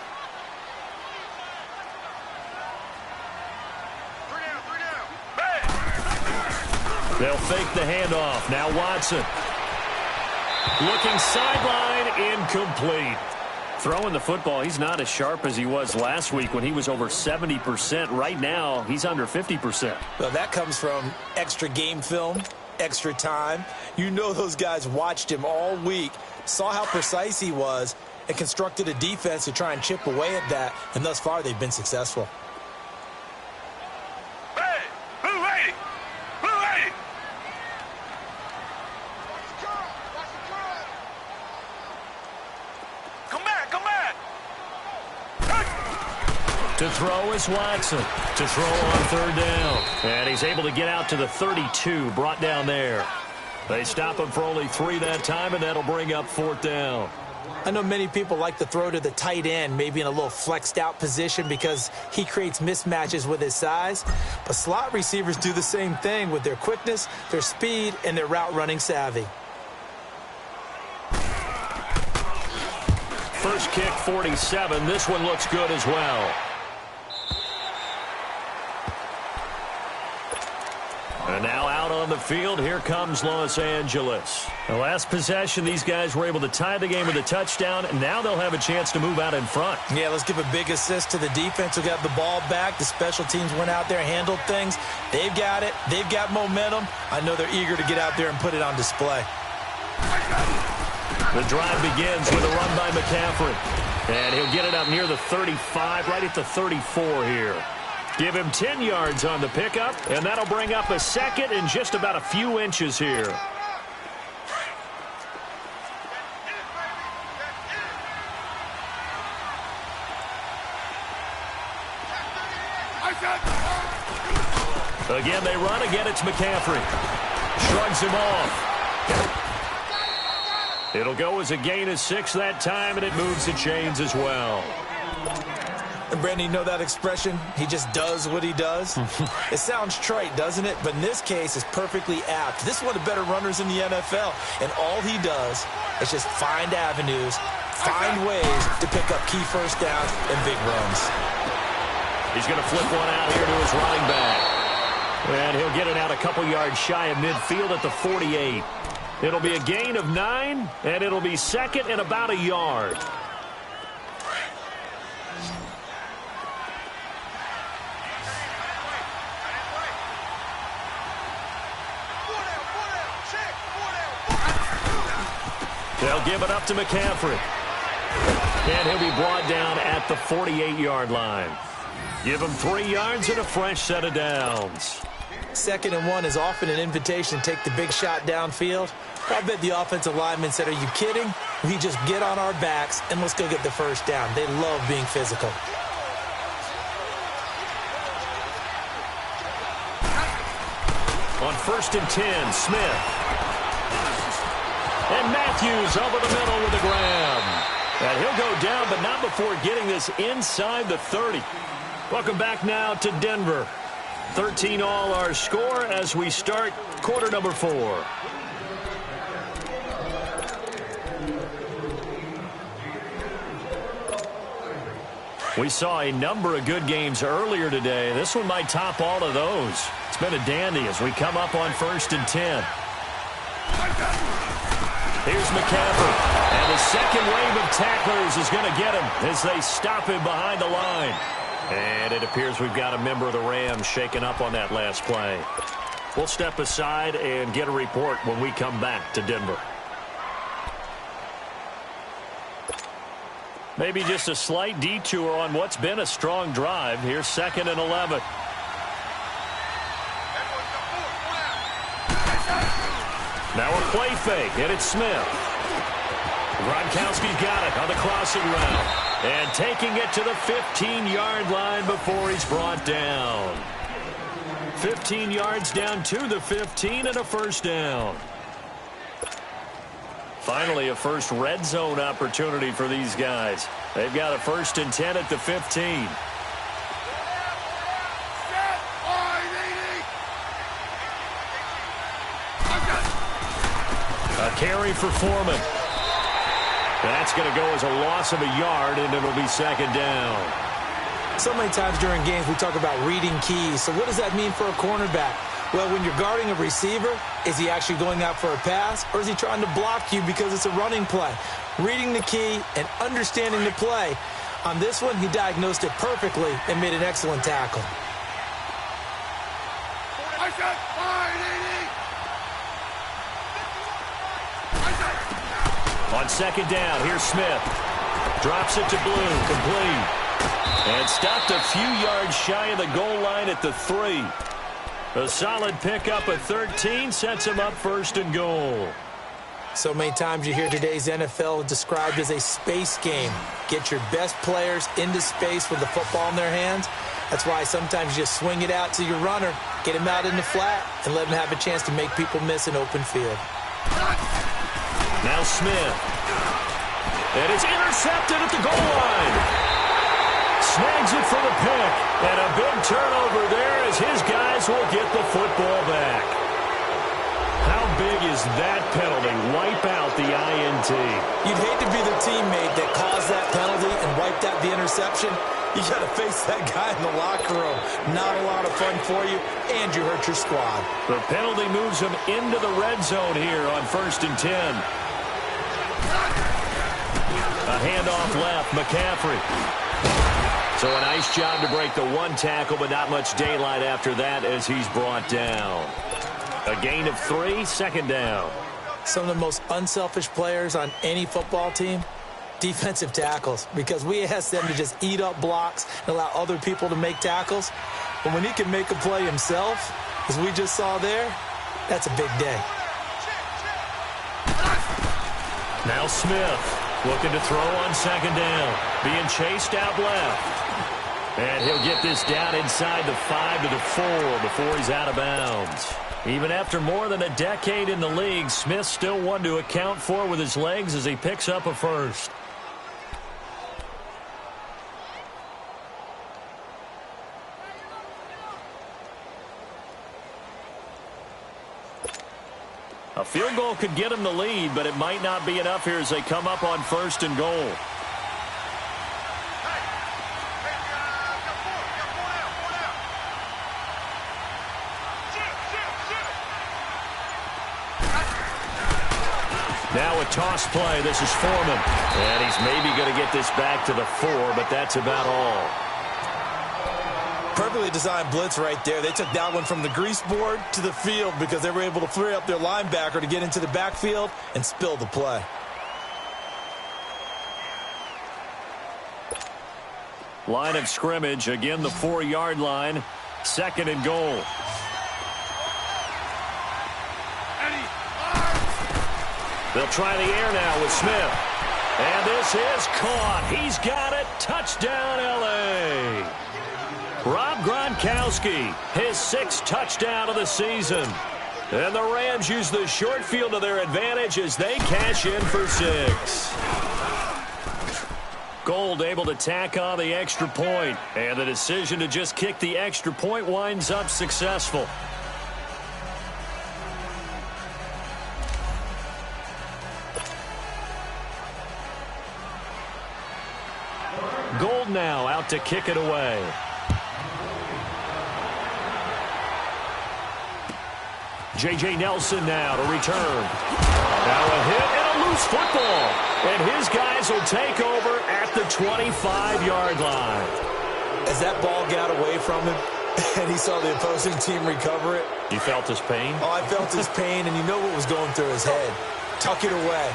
Speaker 1: They'll fake the handoff. Now Watson. Looking sideline, incomplete. Throwing the football, he's not as sharp as he was last week when he was over 70%. Right now, he's under 50%.
Speaker 3: Well, that comes from extra game film, extra time. You know those guys watched him all week, saw how precise he was, and constructed a defense to try and chip away at that, and thus far they've been successful.
Speaker 1: To throw is Watson. To throw on 3rd down. And he's able to get out to the 32, brought down there. They stop him for only 3 that time, and that'll bring up 4th down.
Speaker 3: I know many people like to throw to the tight end, maybe in a little flexed out position because he creates mismatches with his size. But slot receivers do the same thing with their quickness, their speed, and their route running savvy.
Speaker 1: First kick, 47. This one looks good as well. And now out on the field, here comes Los Angeles. The last possession, these guys were able to tie the game with a touchdown, and now they'll have a chance to move out in front.
Speaker 3: Yeah, let's give a big assist to the defense who got the ball back. The special teams went out there and handled things. They've got it. They've got momentum. I know they're eager to get out there and put it on display.
Speaker 1: The drive begins with a run by McCaffrey. And he'll get it up near the 35, right at the 34 here. Give him 10 yards on the pickup, and that'll bring up a 2nd and just about a few inches here. Again, they run. Again, it's McCaffrey. Shrugs him off. It'll go as a gain of 6 that time, and it moves the chains as well.
Speaker 3: And Brandon, you know that expression? He just does what he does? It sounds trite, doesn't it? But in this case, it's perfectly apt. This is one of the better runners in the NFL. And all he does is just find avenues, find ways to pick up key first downs and big runs.
Speaker 1: He's going to flip one out here to his running back. And he'll get it out a couple yards shy of midfield at the 48. It'll be a gain of 9, and it'll be 2nd and about a yard. They'll give it up to McCaffrey. And he'll be brought down at the 48-yard line. Give him 3 yards and a fresh set of downs.
Speaker 3: 2nd and 1 is often an invitation to take the big shot downfield. I bet the offensive lineman said, are you kidding? We just get on our backs and let's go get the first down. They love being physical.
Speaker 1: On 1st and 10, Smith. And Matthews over the middle with a grab. And he'll go down, but not before getting this inside the 30. Welcome back now to Denver. 13 all our score as we start quarter number 4. We saw a number of good games earlier today. This one might top all of those. It's been a dandy as we come up on 1st and 10. Here's McCaffrey. And the second wave of tacklers is going to get him as they stop him behind the line. And it appears we've got a member of the Rams shaken up on that last play. We'll step aside and get a report when we come back to Denver. Maybe just a slight detour on what's been a strong drive. Here's 2nd and 11. Now a play fake, and it's Smith. Gronkowski's got it on the crossing route. And taking it to the 15-yard line before he's brought down. 15 yards down to the 15 and a first down. Finally, a first red zone opportunity for these guys. They've got a 1st and 10 at the 15. A carry for Foreman. That's going to go as a loss of a yard, and it'll be 2nd down.
Speaker 3: So many times during games we talk about reading keys. So what does that mean for a cornerback? Well, when you're guarding a receiver, is he actually going out for a pass, or is he trying to block you because it's a running play? Reading the key and understanding the play. On this one, he diagnosed it perfectly and made an excellent tackle.
Speaker 1: On 2nd down, here's Smith. Drops it to Blue, complete. And stopped a few yards shy of the goal line at the 3. A solid pickup at 13 sets him up 1st and goal.
Speaker 3: So many times you hear today's NFL described as a space game. Get your best players into space with the football in their hands. That's why sometimes you just swing it out to your runner, get him out in the flat, and let him have a chance to make people miss an open field.
Speaker 1: Now Smith. And it's intercepted at the goal line. Snags it for the pick. And a big turnover there as his guys will get the football back. How big is that penalty? Wipe out the INT.
Speaker 3: You'd hate to be the teammate that caused that penalty and wiped out the interception. You got to face that guy in the locker room. Not a lot of fun for you, and you hurt your squad.
Speaker 1: The penalty moves him into the red zone here on 1st and 10. A handoff left, McCaffrey. So a nice job to break the one tackle, but not much daylight after that as he's brought down. A gain of 3, 2nd down.
Speaker 3: Some of the most unselfish players on any football team, defensive tackles, because we ask them to just eat up blocks and allow other people to make tackles. But when he can make a play himself, as we just saw there, that's a big day.
Speaker 1: Now Smith looking to throw on 2nd down. Being chased out left. And he'll get this down inside the 5 to the 4 before he's out of bounds. Even after more than a decade in the league, Smith's still one to account for with his legs as he picks up a first. A field goal could get him the lead, but it might not be enough here as they come up on 1st and goal. Now a toss play. This is Foreman. And he's maybe going to get this back to the 4, but that's about all.
Speaker 3: Perfectly designed blitz right there. They took that one from the grease board to the field because they were able to free up their linebacker to get into the backfield and spill the play.
Speaker 1: Line of scrimmage. Again, the 4-yard line. 2nd and goal. They'll try the air now with Smith. And this is caught. He's got it. Touchdown, L.A. Rob Gronkowski, his 6th touchdown of the season. And the Rams use the short field to their advantage as they cash in for 6. Gold able to tack on the extra point. And the decision to just kick the extra point winds up successful. Gold now out to kick it away. J.J. Nelson now to return. Now a hit and a loose football. And his guys will take over at the 25-yard line.
Speaker 3: As that ball got away from him and he saw the opposing team recover it.
Speaker 1: You felt his pain?
Speaker 3: Oh, I felt his pain, and you know what was going through his head. Tuck it away.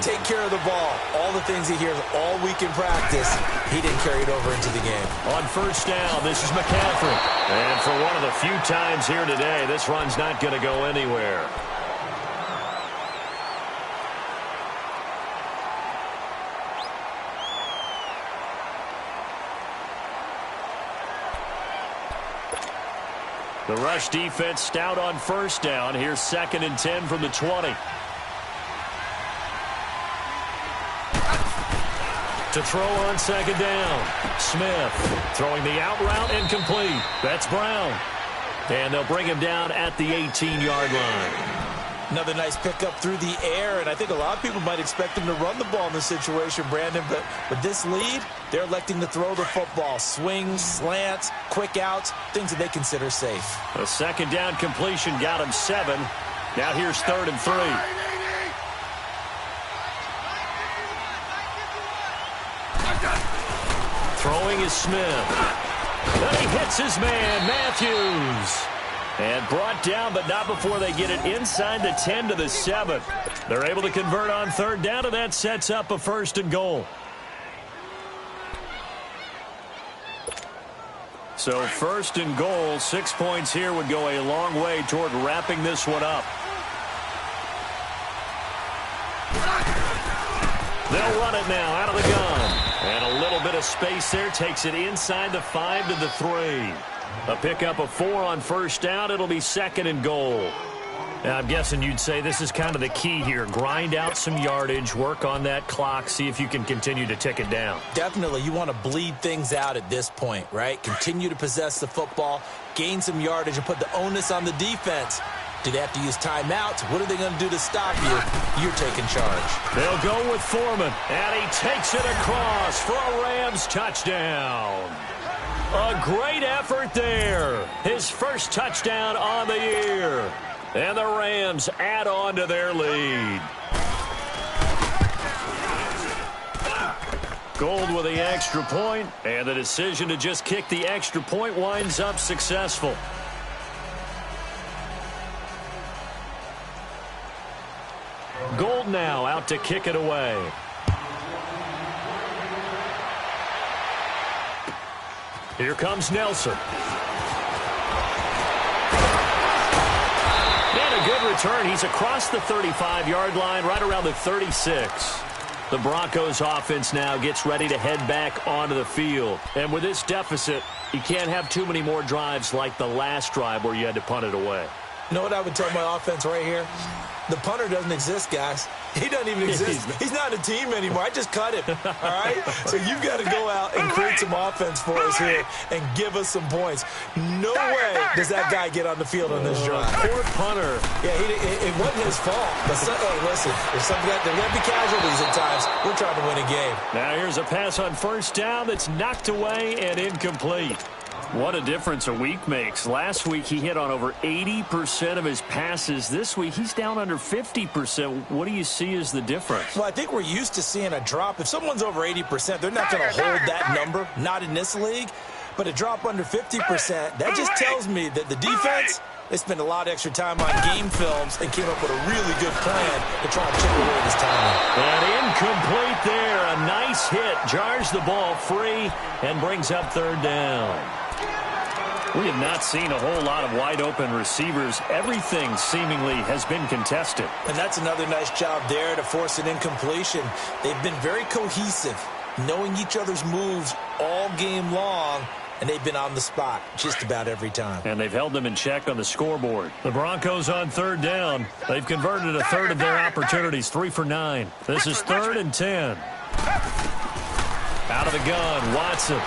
Speaker 3: Take care of the ball. All the things he hears all week in practice, he didn't carry it over into the game.
Speaker 1: On first down, this is McCaffrey. And for one of the few times here today, this run's not going to go anywhere. The rush defense stout on first down. Here's 2nd and 10 from the 20. To throw on 2nd down. Smith throwing the out route incomplete. That's Brown. And they'll bring him down at the 18-yard line.
Speaker 3: Another nice pickup through the air, and I think a lot of people might expect him to run the ball in this situation, Brandon, but with this lead, they're electing to throw the football. Swings, slants, quick outs, things that they consider safe.
Speaker 1: A 2nd down completion got him 7. Now here's 3rd and 3. Throwing is Smith. Then he hits his man, Matthews. And brought down, but not before they get it inside the 10 to the 7. They're able to convert on 3rd down, and that sets up a 1st and goal. So 1st and goal, 6 points here would go a long way toward wrapping this one up. They'll run it now out of the gun. And a little bit of space there takes it inside the 5 to the 3. A pickup of 4 on first down. It'll be 2nd and goal. Now, I'm guessing you'd say this is kind of the key here. Grind out some yardage, work on that clock, see if you can continue to tick it down.
Speaker 3: Definitely. You want to bleed things out at this point, right? Continue to possess the football, gain some yardage, and put the onus on the defense. Do they have to use timeouts? What are they going to do to stop you? You're taking charge.
Speaker 1: They'll go with Foreman, and he takes it across for a Rams touchdown. A great effort there. His first touchdown on the year. And the Rams add on to their lead. Gold with the extra point, and the decision to just kick the extra point winds up successful. Gold now out to kick it away. Here comes Nelson. And a good return. He's across the 35-yard line, right around the 36. The Broncos offense now gets ready to head back onto the field. And with this deficit, you can't have too many more drives like the last drive where you had to punt it away.
Speaker 3: You know what I would tell my offense right here? The punter doesn't exist, guys. He doesn't even exist. He's not a team anymore. I just cut him, all right? So you've got to go out and create some offense for us here and give us some points. No way does that guy get on the field on this drive.
Speaker 1: Poor punter.
Speaker 3: Yeah, it wasn't his fault. But hey, listen, there's going to be casualties at times. We're trying to win a game.
Speaker 1: Now here's a pass on first down that's knocked away and incomplete. What a difference a week makes. Last week, he hit on over 80% of his passes. This week, he's down under 50%. What do you see as the difference?
Speaker 3: Well, I think we're used to seeing a drop. If someone's over 80%, they're not going to hold that number, not in this league. But a drop under 50%, that just tells me that the defense, they spent a lot of extra time on game films and came up with a really good plan to try and chip away this time.
Speaker 1: And incomplete there. A nice hit. Jars the ball free and brings up 3rd down. We have not seen a whole lot of wide-open receivers. Everything seemingly has been contested.
Speaker 3: And that's another nice job there to force an incompletion. They've been very cohesive, knowing each other's moves all game long, and they've been on the spot just about every time.
Speaker 1: And they've held them in check on the scoreboard. The Broncos on 3rd down. They've converted a third of their opportunities, 3 for 9. This is 3rd and 10. Out of the gun, Watson.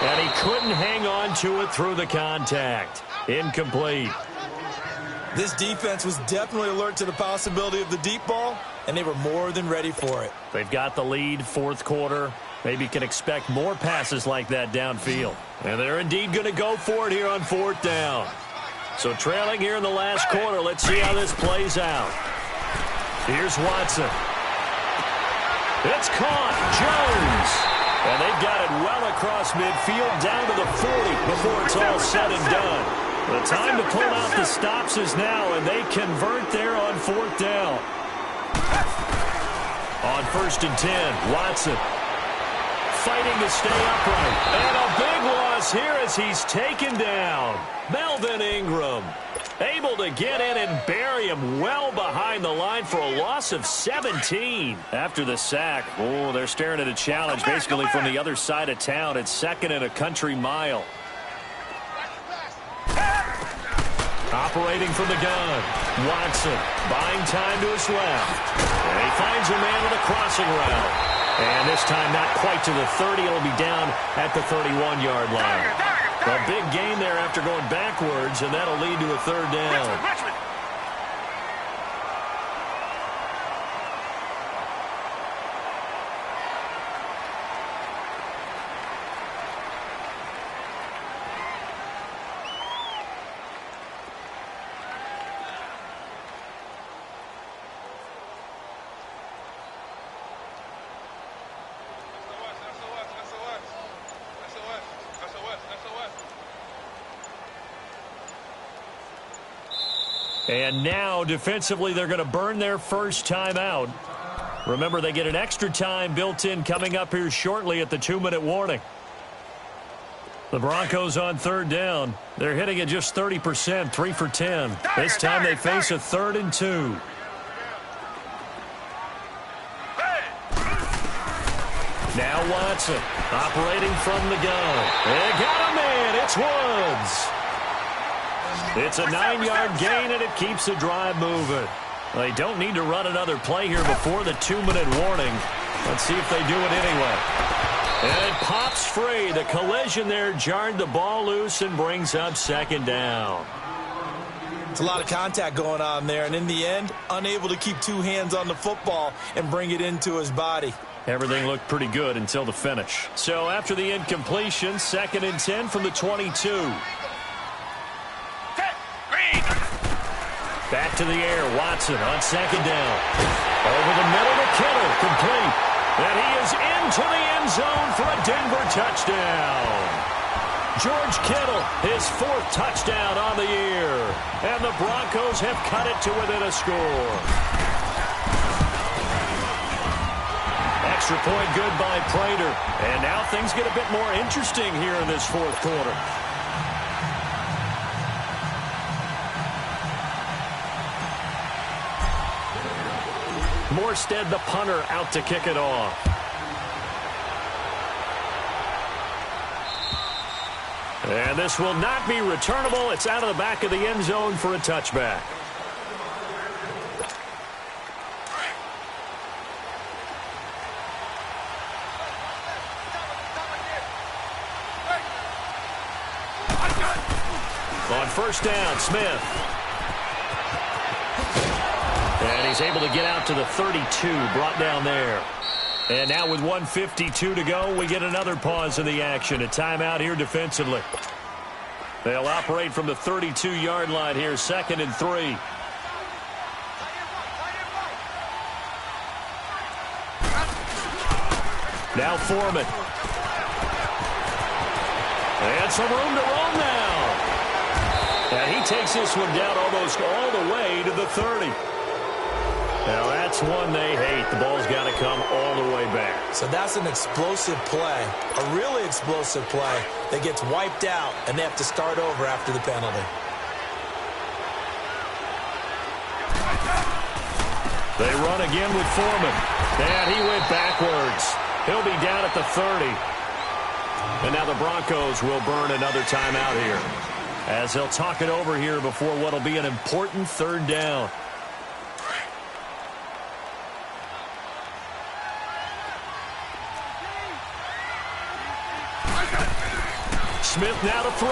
Speaker 1: And he couldn't hang on to it through the contact. Incomplete.
Speaker 3: This defense was definitely alert to the possibility of the deep ball, and they were more than ready for it.
Speaker 4: They've got the lead, fourth quarter. Maybe can expect more passes like that downfield.
Speaker 1: And they're indeed going to go for it here on fourth down. So trailing here in the last quarter. Let's see how this plays out. Here's Watson. It's caught. Jones. And they've got it well across midfield down to the 40 before it's all said and done. The time to pull out the stops is now, and they convert there on fourth down. On 1st and 10, Watson fighting to stay upright. And a big loss here as he's taken down. Melvin Ingram able to get in and bury him well behind the line for a loss of 17.
Speaker 4: After the sack, oh, they're staring at a challenge basically from the other side of town. It's 2nd and a country mile.
Speaker 1: Operating from the gun. Watson buying time to his left. And he finds a man with a crossing route. And this time not quite to the 30. It'll be down at the 31-yard line. A big gain there after going backwards, and that'll lead to a third down. And now, defensively, they're going to burn their first timeout. Remember, they get an extra time built in coming up here shortly at the 2-minute warning. The Broncos on third down. They're hitting at just 30%, 3 for 10. This time they face a 3rd and 2. Now Watson operating from the gun. They got a man. It's Woods. It's a 9-yard gain, and it keeps the drive moving. They don't need to run another play here before the 2-minute warning. Let's see if they do it anyway. And it pops free. The collision there jarred the ball loose and brings up 2nd down.
Speaker 3: It's a lot of contact going on there, and in the end, unable to keep 2 hands on the football and bring it into his body.
Speaker 4: Everything looked pretty good until the finish.
Speaker 1: So after the incompletion, 2nd and 10 from the 22. Back to the air, Watson on 2nd down. Over the middle to Kittle, complete. And he is into the end zone for a Denver touchdown. George Kittle, his 4th touchdown on the year. And the Broncos have cut it to within a score. Extra point good by Prater. And now things get a bit more interesting here in this 4th quarter. Morstead, the punter, out to kick it off. And this will not be returnable. It's out of the back of the end zone for a touchback. On 1st down, Smith. And he's able to get out to the 32, brought down there. And now with 1:52 to go, we get another pause in the action. A timeout here defensively. They'll operate from the 32-yard line here, 2nd and 3. Now Foreman. And some room to roam now. And he takes this one down almost all the way to the 30. Now that's one they hate. The ball's got to come all the way back.
Speaker 3: So that's an explosive play, a really explosive play that gets wiped out, and they have to start over after the penalty.
Speaker 1: They run again with Foreman. And he went backwards. He'll be down at the 30. And now the Broncos will burn another timeout here, as they'll talk it over here before what will be an important 3rd down. Smith now to throw.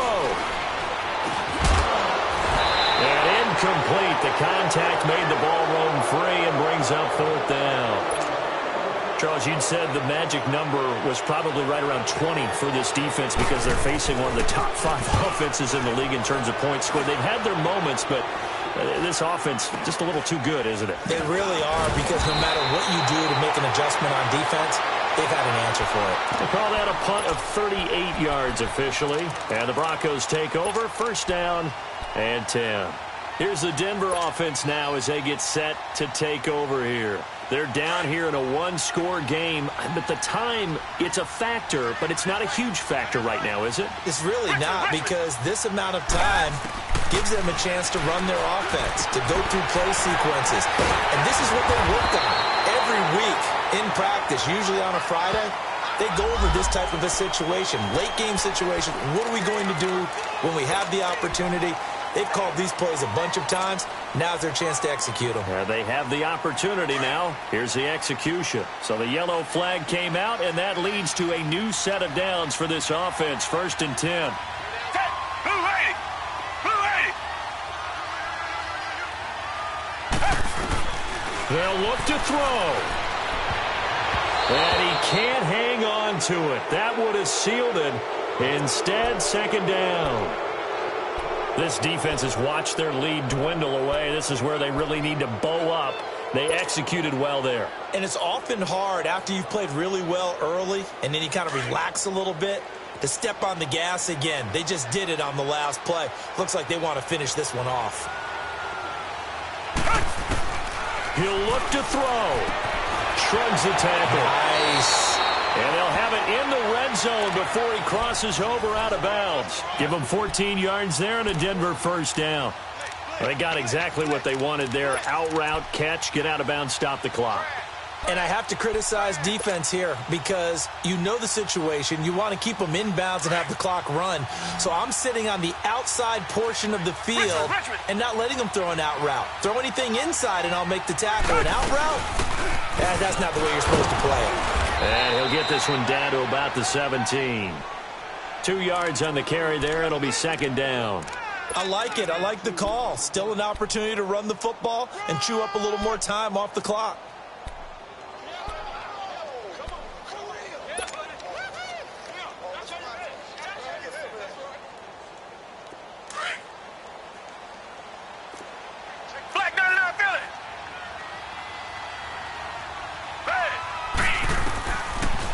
Speaker 1: And incomplete. the contact made the ball roam free and brings up fourth down. Charles, you'd said the magic number was probably right around 20 for this defense because they're facing one of the top 5 offenses in the league in terms of points scored. They've had their moments, but this offense just a little too good, isn't it?
Speaker 3: They really are, because no matter what you do to make an adjustment on defense, they've had an answer for it.
Speaker 1: They call that a punt of 38 yards officially. And the Broncos take over. First down and 10. Here's the Denver offense now as they get set to take over here. They're down here in a one-score game. But the time, it's a factor, but it's not a huge factor right now, is it?
Speaker 3: It's really not, because this amount of time gives them a chance to run their offense, to go through play sequences. And this is what they work on every week in practice, usually on a Friday. They go over this type of a situation, late-game situation. What are we going to do when we have the opportunity? They've called these plays a bunch of times. Now's their chance to execute them.
Speaker 1: They have the opportunity now. Here's the execution. So the yellow flag came out, and that leads to a new set of downs for this offense. First and 10. They'll look to throw. And he can't hang on to it. That would have sealed it. Instead, second down. This defense has watched their lead dwindle away. This is where they really need to bow up. They executed well there.
Speaker 3: And it's often hard after you've played really well early and then you kind of relax a little bit to step on the gas again. They just did it on the last play. Looks like they want to finish this one off.
Speaker 1: He'll look to throw. Shrugs the tackle.
Speaker 3: Nice.
Speaker 1: And they'll have it in the red zone before he crosses over out of bounds. Give them 14 yards there and a Denver first down. Well, they got exactly what they wanted there. Out route, catch, get out of bounds, stop the clock.
Speaker 3: And I have to criticize defense here because you know the situation. You want to keep them inbounds and have the clock run. So I'm sitting on the outside portion of the field and not letting them throw an out route. Throw anything inside and I'll make the tackle. An out route? That's not the way you're supposed to play it.
Speaker 1: And he'll get this one down to about the 17. 2 yards on the carry there. It'll be second down.
Speaker 3: I like it. I like the call. Still an opportunity to run the football and chew up a little more time off the clock.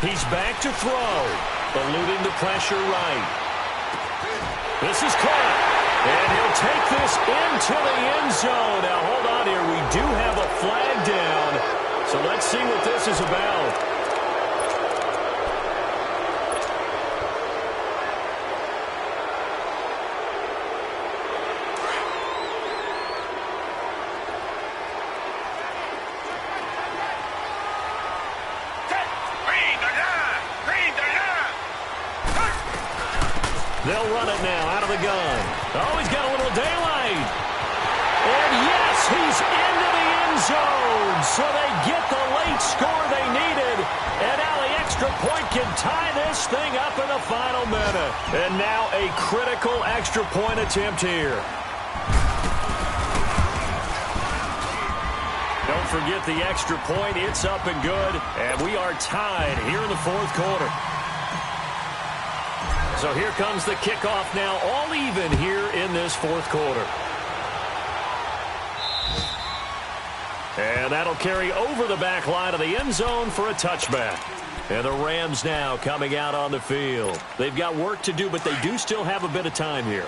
Speaker 1: He's back to throw. Eluding the pressure right. This is caught. And he'll take this into the end zone. Now, hold on here. We do have a flag down. So let's see what this is about. They'll run it now out of the gun. Oh, he's got a little daylight. And yes, he's into the end zone. So they get the late score they needed. And now the extra point can tie this thing up in the final minute. And now a critical extra point attempt here. Don't forget the extra point. It's up and good. And we are tied here in the fourth quarter. So here comes the kickoff now, all even here in this fourth quarter. And that'll carry over the back line of the end zone for a touchback. And the Rams now coming out on the field. They've got work to do, but they do still have a bit of time here.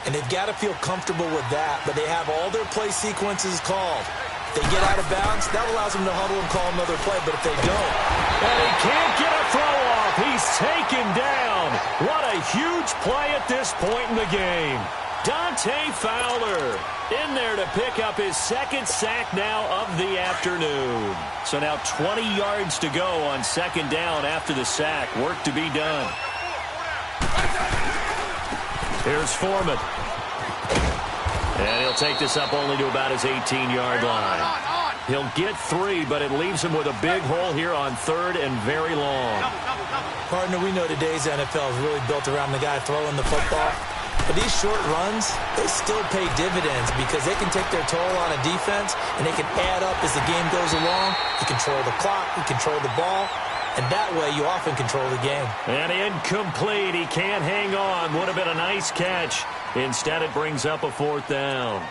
Speaker 3: And they've got to feel comfortable with that, but they have all their play sequences called. If they get out of bounds, that allows them to huddle and call another play, but if they don't.
Speaker 1: And he can't get a throw off. He's taken down. What a huge play at this point in the game. Dante Fowler in there to pick up his second sack now of the afternoon. So now 20 yards to go on second down after the sack. Work to be done. Here's Foreman. And he'll take this up only to about his 18-yard line. He'll get 3, but it leaves him with a big hole here on third and very long.
Speaker 3: Partner, we know today's NFL is really built around the guy throwing the football. But these short runs, they still pay dividends because they can take their toll on a defense, and they can add up as the game goes along. You control the clock, you control the ball, and that way you often control the game.
Speaker 1: And incomplete. He can't hang on. Would have been a nice catch. Instead, it brings up a 4th down.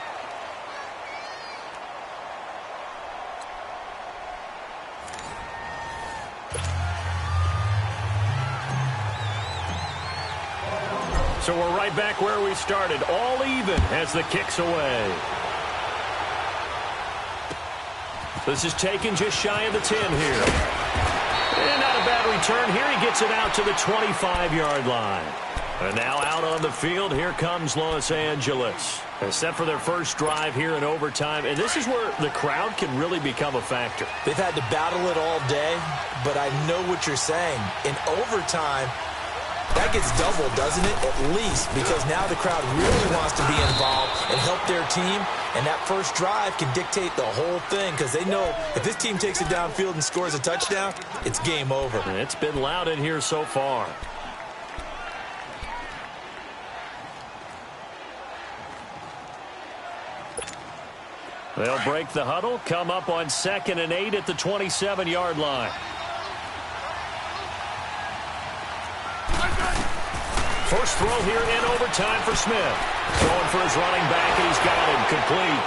Speaker 1: So we're right back where we started. All even as the kick's away. This is taken just shy of the 10 here. And not a bad return here. He gets it out to the 25-yard line. And now out on the field, here comes Los Angeles. Set for their first drive here in overtime. And this is where the crowd can really become a factor.
Speaker 3: They've had to battle it all day, but I know what you're saying. In overtime, that gets doubled, doesn't it? At least, because now the crowd really wants to be involved and help their team. And that first drive can dictate the whole thing because they know if this team takes it downfield and scores a touchdown, it's game over.
Speaker 1: And it's been loud in here so far. They'll break the huddle, come up on 2nd and 8 at the 27-yard line. First throw here in overtime for Smith. Going for his running back, and he's got him complete.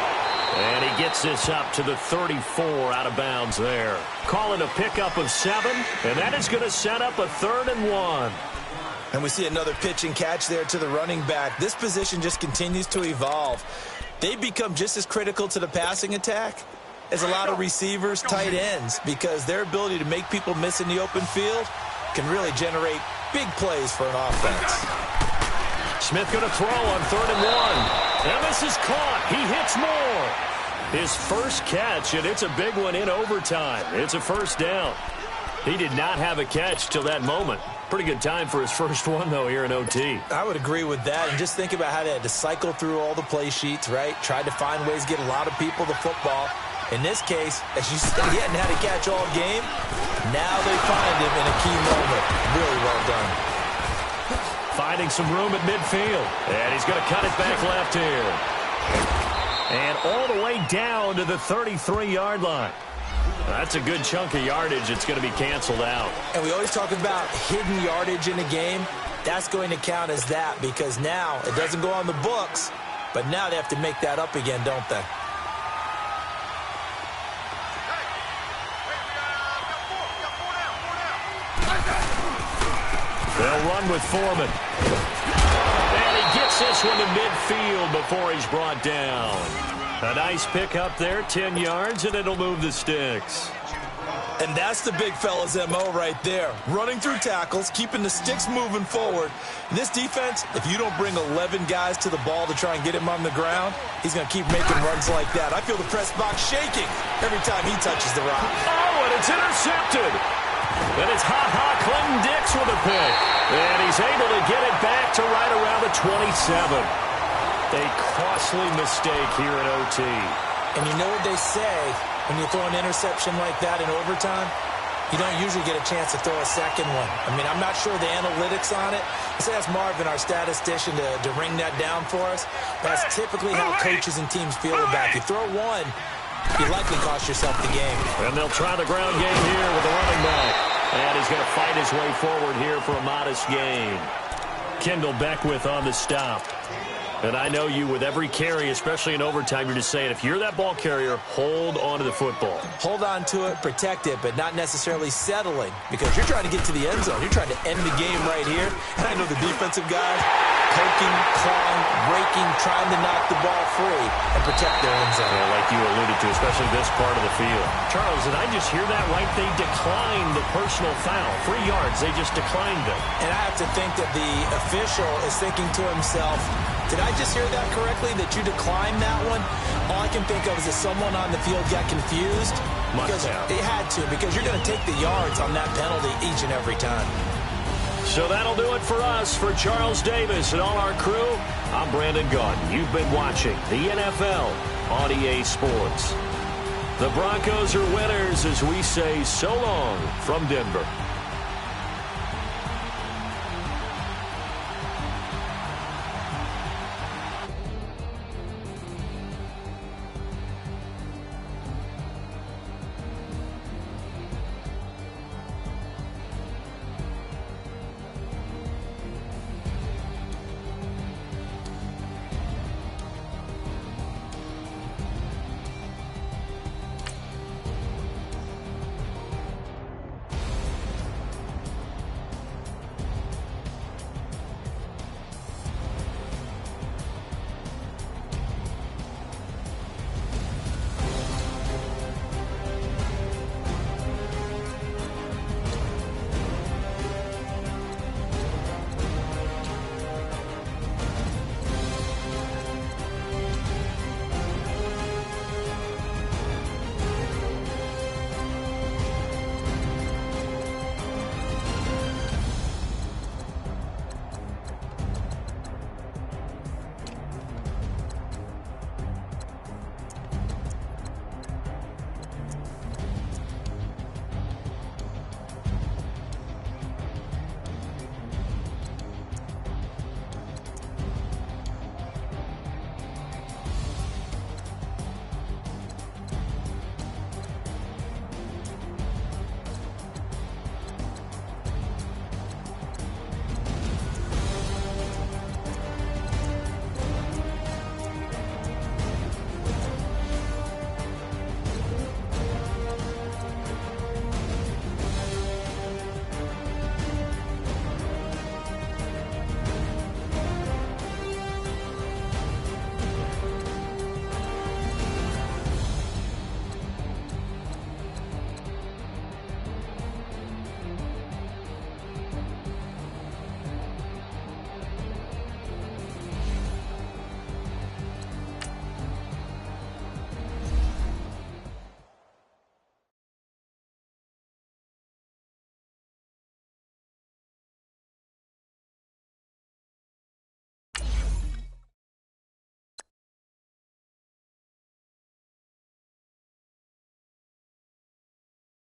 Speaker 1: And he gets this up to the 34 out of bounds there. Calling a pickup of 7, and that is going to set up a 3rd and 1.
Speaker 3: And we see another pitch and catch there to the running back. This position just continues to evolve. They become just as critical to the passing attack as a lot of receivers, tight ends, because their ability to make people miss in the open field can really generate big plays for an offense.
Speaker 1: Smith going to throw on 3rd and 1. And this is caught. He hits more. His first catch, and it's a big one in overtime. It's a 1st down. He did not have a catch till that moment. Pretty good time for his first one, though, here in OT.
Speaker 3: I would agree with that. And just think about how they had to cycle through all the play sheets, right? Tried to find ways to get a lot of people the football. In this case, as you said, he hadn't had a catch all game. Now they find him in a key moment. Really well done.
Speaker 1: Finding some room at midfield. And he's going to cut it back left here. And all the way down to the 33-yard line. That's a good chunk of yardage. It's going to be canceled out.
Speaker 3: And we always talk about hidden yardage in a game. That's going to count as that because now it doesn't go on the books, but now they have to make that up again, don't they?
Speaker 1: They'll run with Foreman. And he gets this one to midfield before he's brought down. A nice pick up there, 10 yards, and it'll move the sticks.
Speaker 3: And that's the big fella's MO right there. Running through tackles, keeping the sticks moving forward. In this defense, if you don't bring 11 guys to the ball to try and get him on the ground, he's going to keep making runs like that. I feel the press box shaking every time he touches the rock.
Speaker 1: Oh, and it's intercepted. And it's Clinton Dix with a pick. And he's able to get it back to right around the 27. A costly mistake here in OT.
Speaker 3: And you know what they say, when you throw an interception like that in overtime, you don't usually get a chance to throw a second one. I mean, I'm not sure the analytics on it. Let's ask Marvin, our statistician, to ring that down for us. That's typically how coaches and teams feel about it. You throw one, you likely cost yourself the game.
Speaker 1: And they'll try the ground game here with the running back. And he's going to fight his way forward here for a modest gain. Kendall Beckwith on the stop. And I know you, with every carry, especially in overtime, you're just saying, if you're that ball carrier, hold on to the football.
Speaker 3: Hold on to it, protect it, but not necessarily settling, because you're trying to get to the end zone. You're trying to end the game right here. And I know the defensive guys poking, clawing, breaking, trying to knock the ball free and protect their end zone.
Speaker 1: Yeah, like you alluded to, especially this part of the field. Charles, did I just hear that right? They declined the personal foul. 3 yards, they just declined it.
Speaker 3: And I have to think that the official is thinking to himself, did I just hear that correctly, that you declined that one? All I can think of is that someone on the field got confused. Because they had to, because you're going to take the yards on that penalty each and every time.
Speaker 1: So that'll do it for us. For Charles Davis and all our crew, I'm Brandon Gaudin. You've been watching the NFL on EA Sports. The Broncos are winners as we say so long from Denver.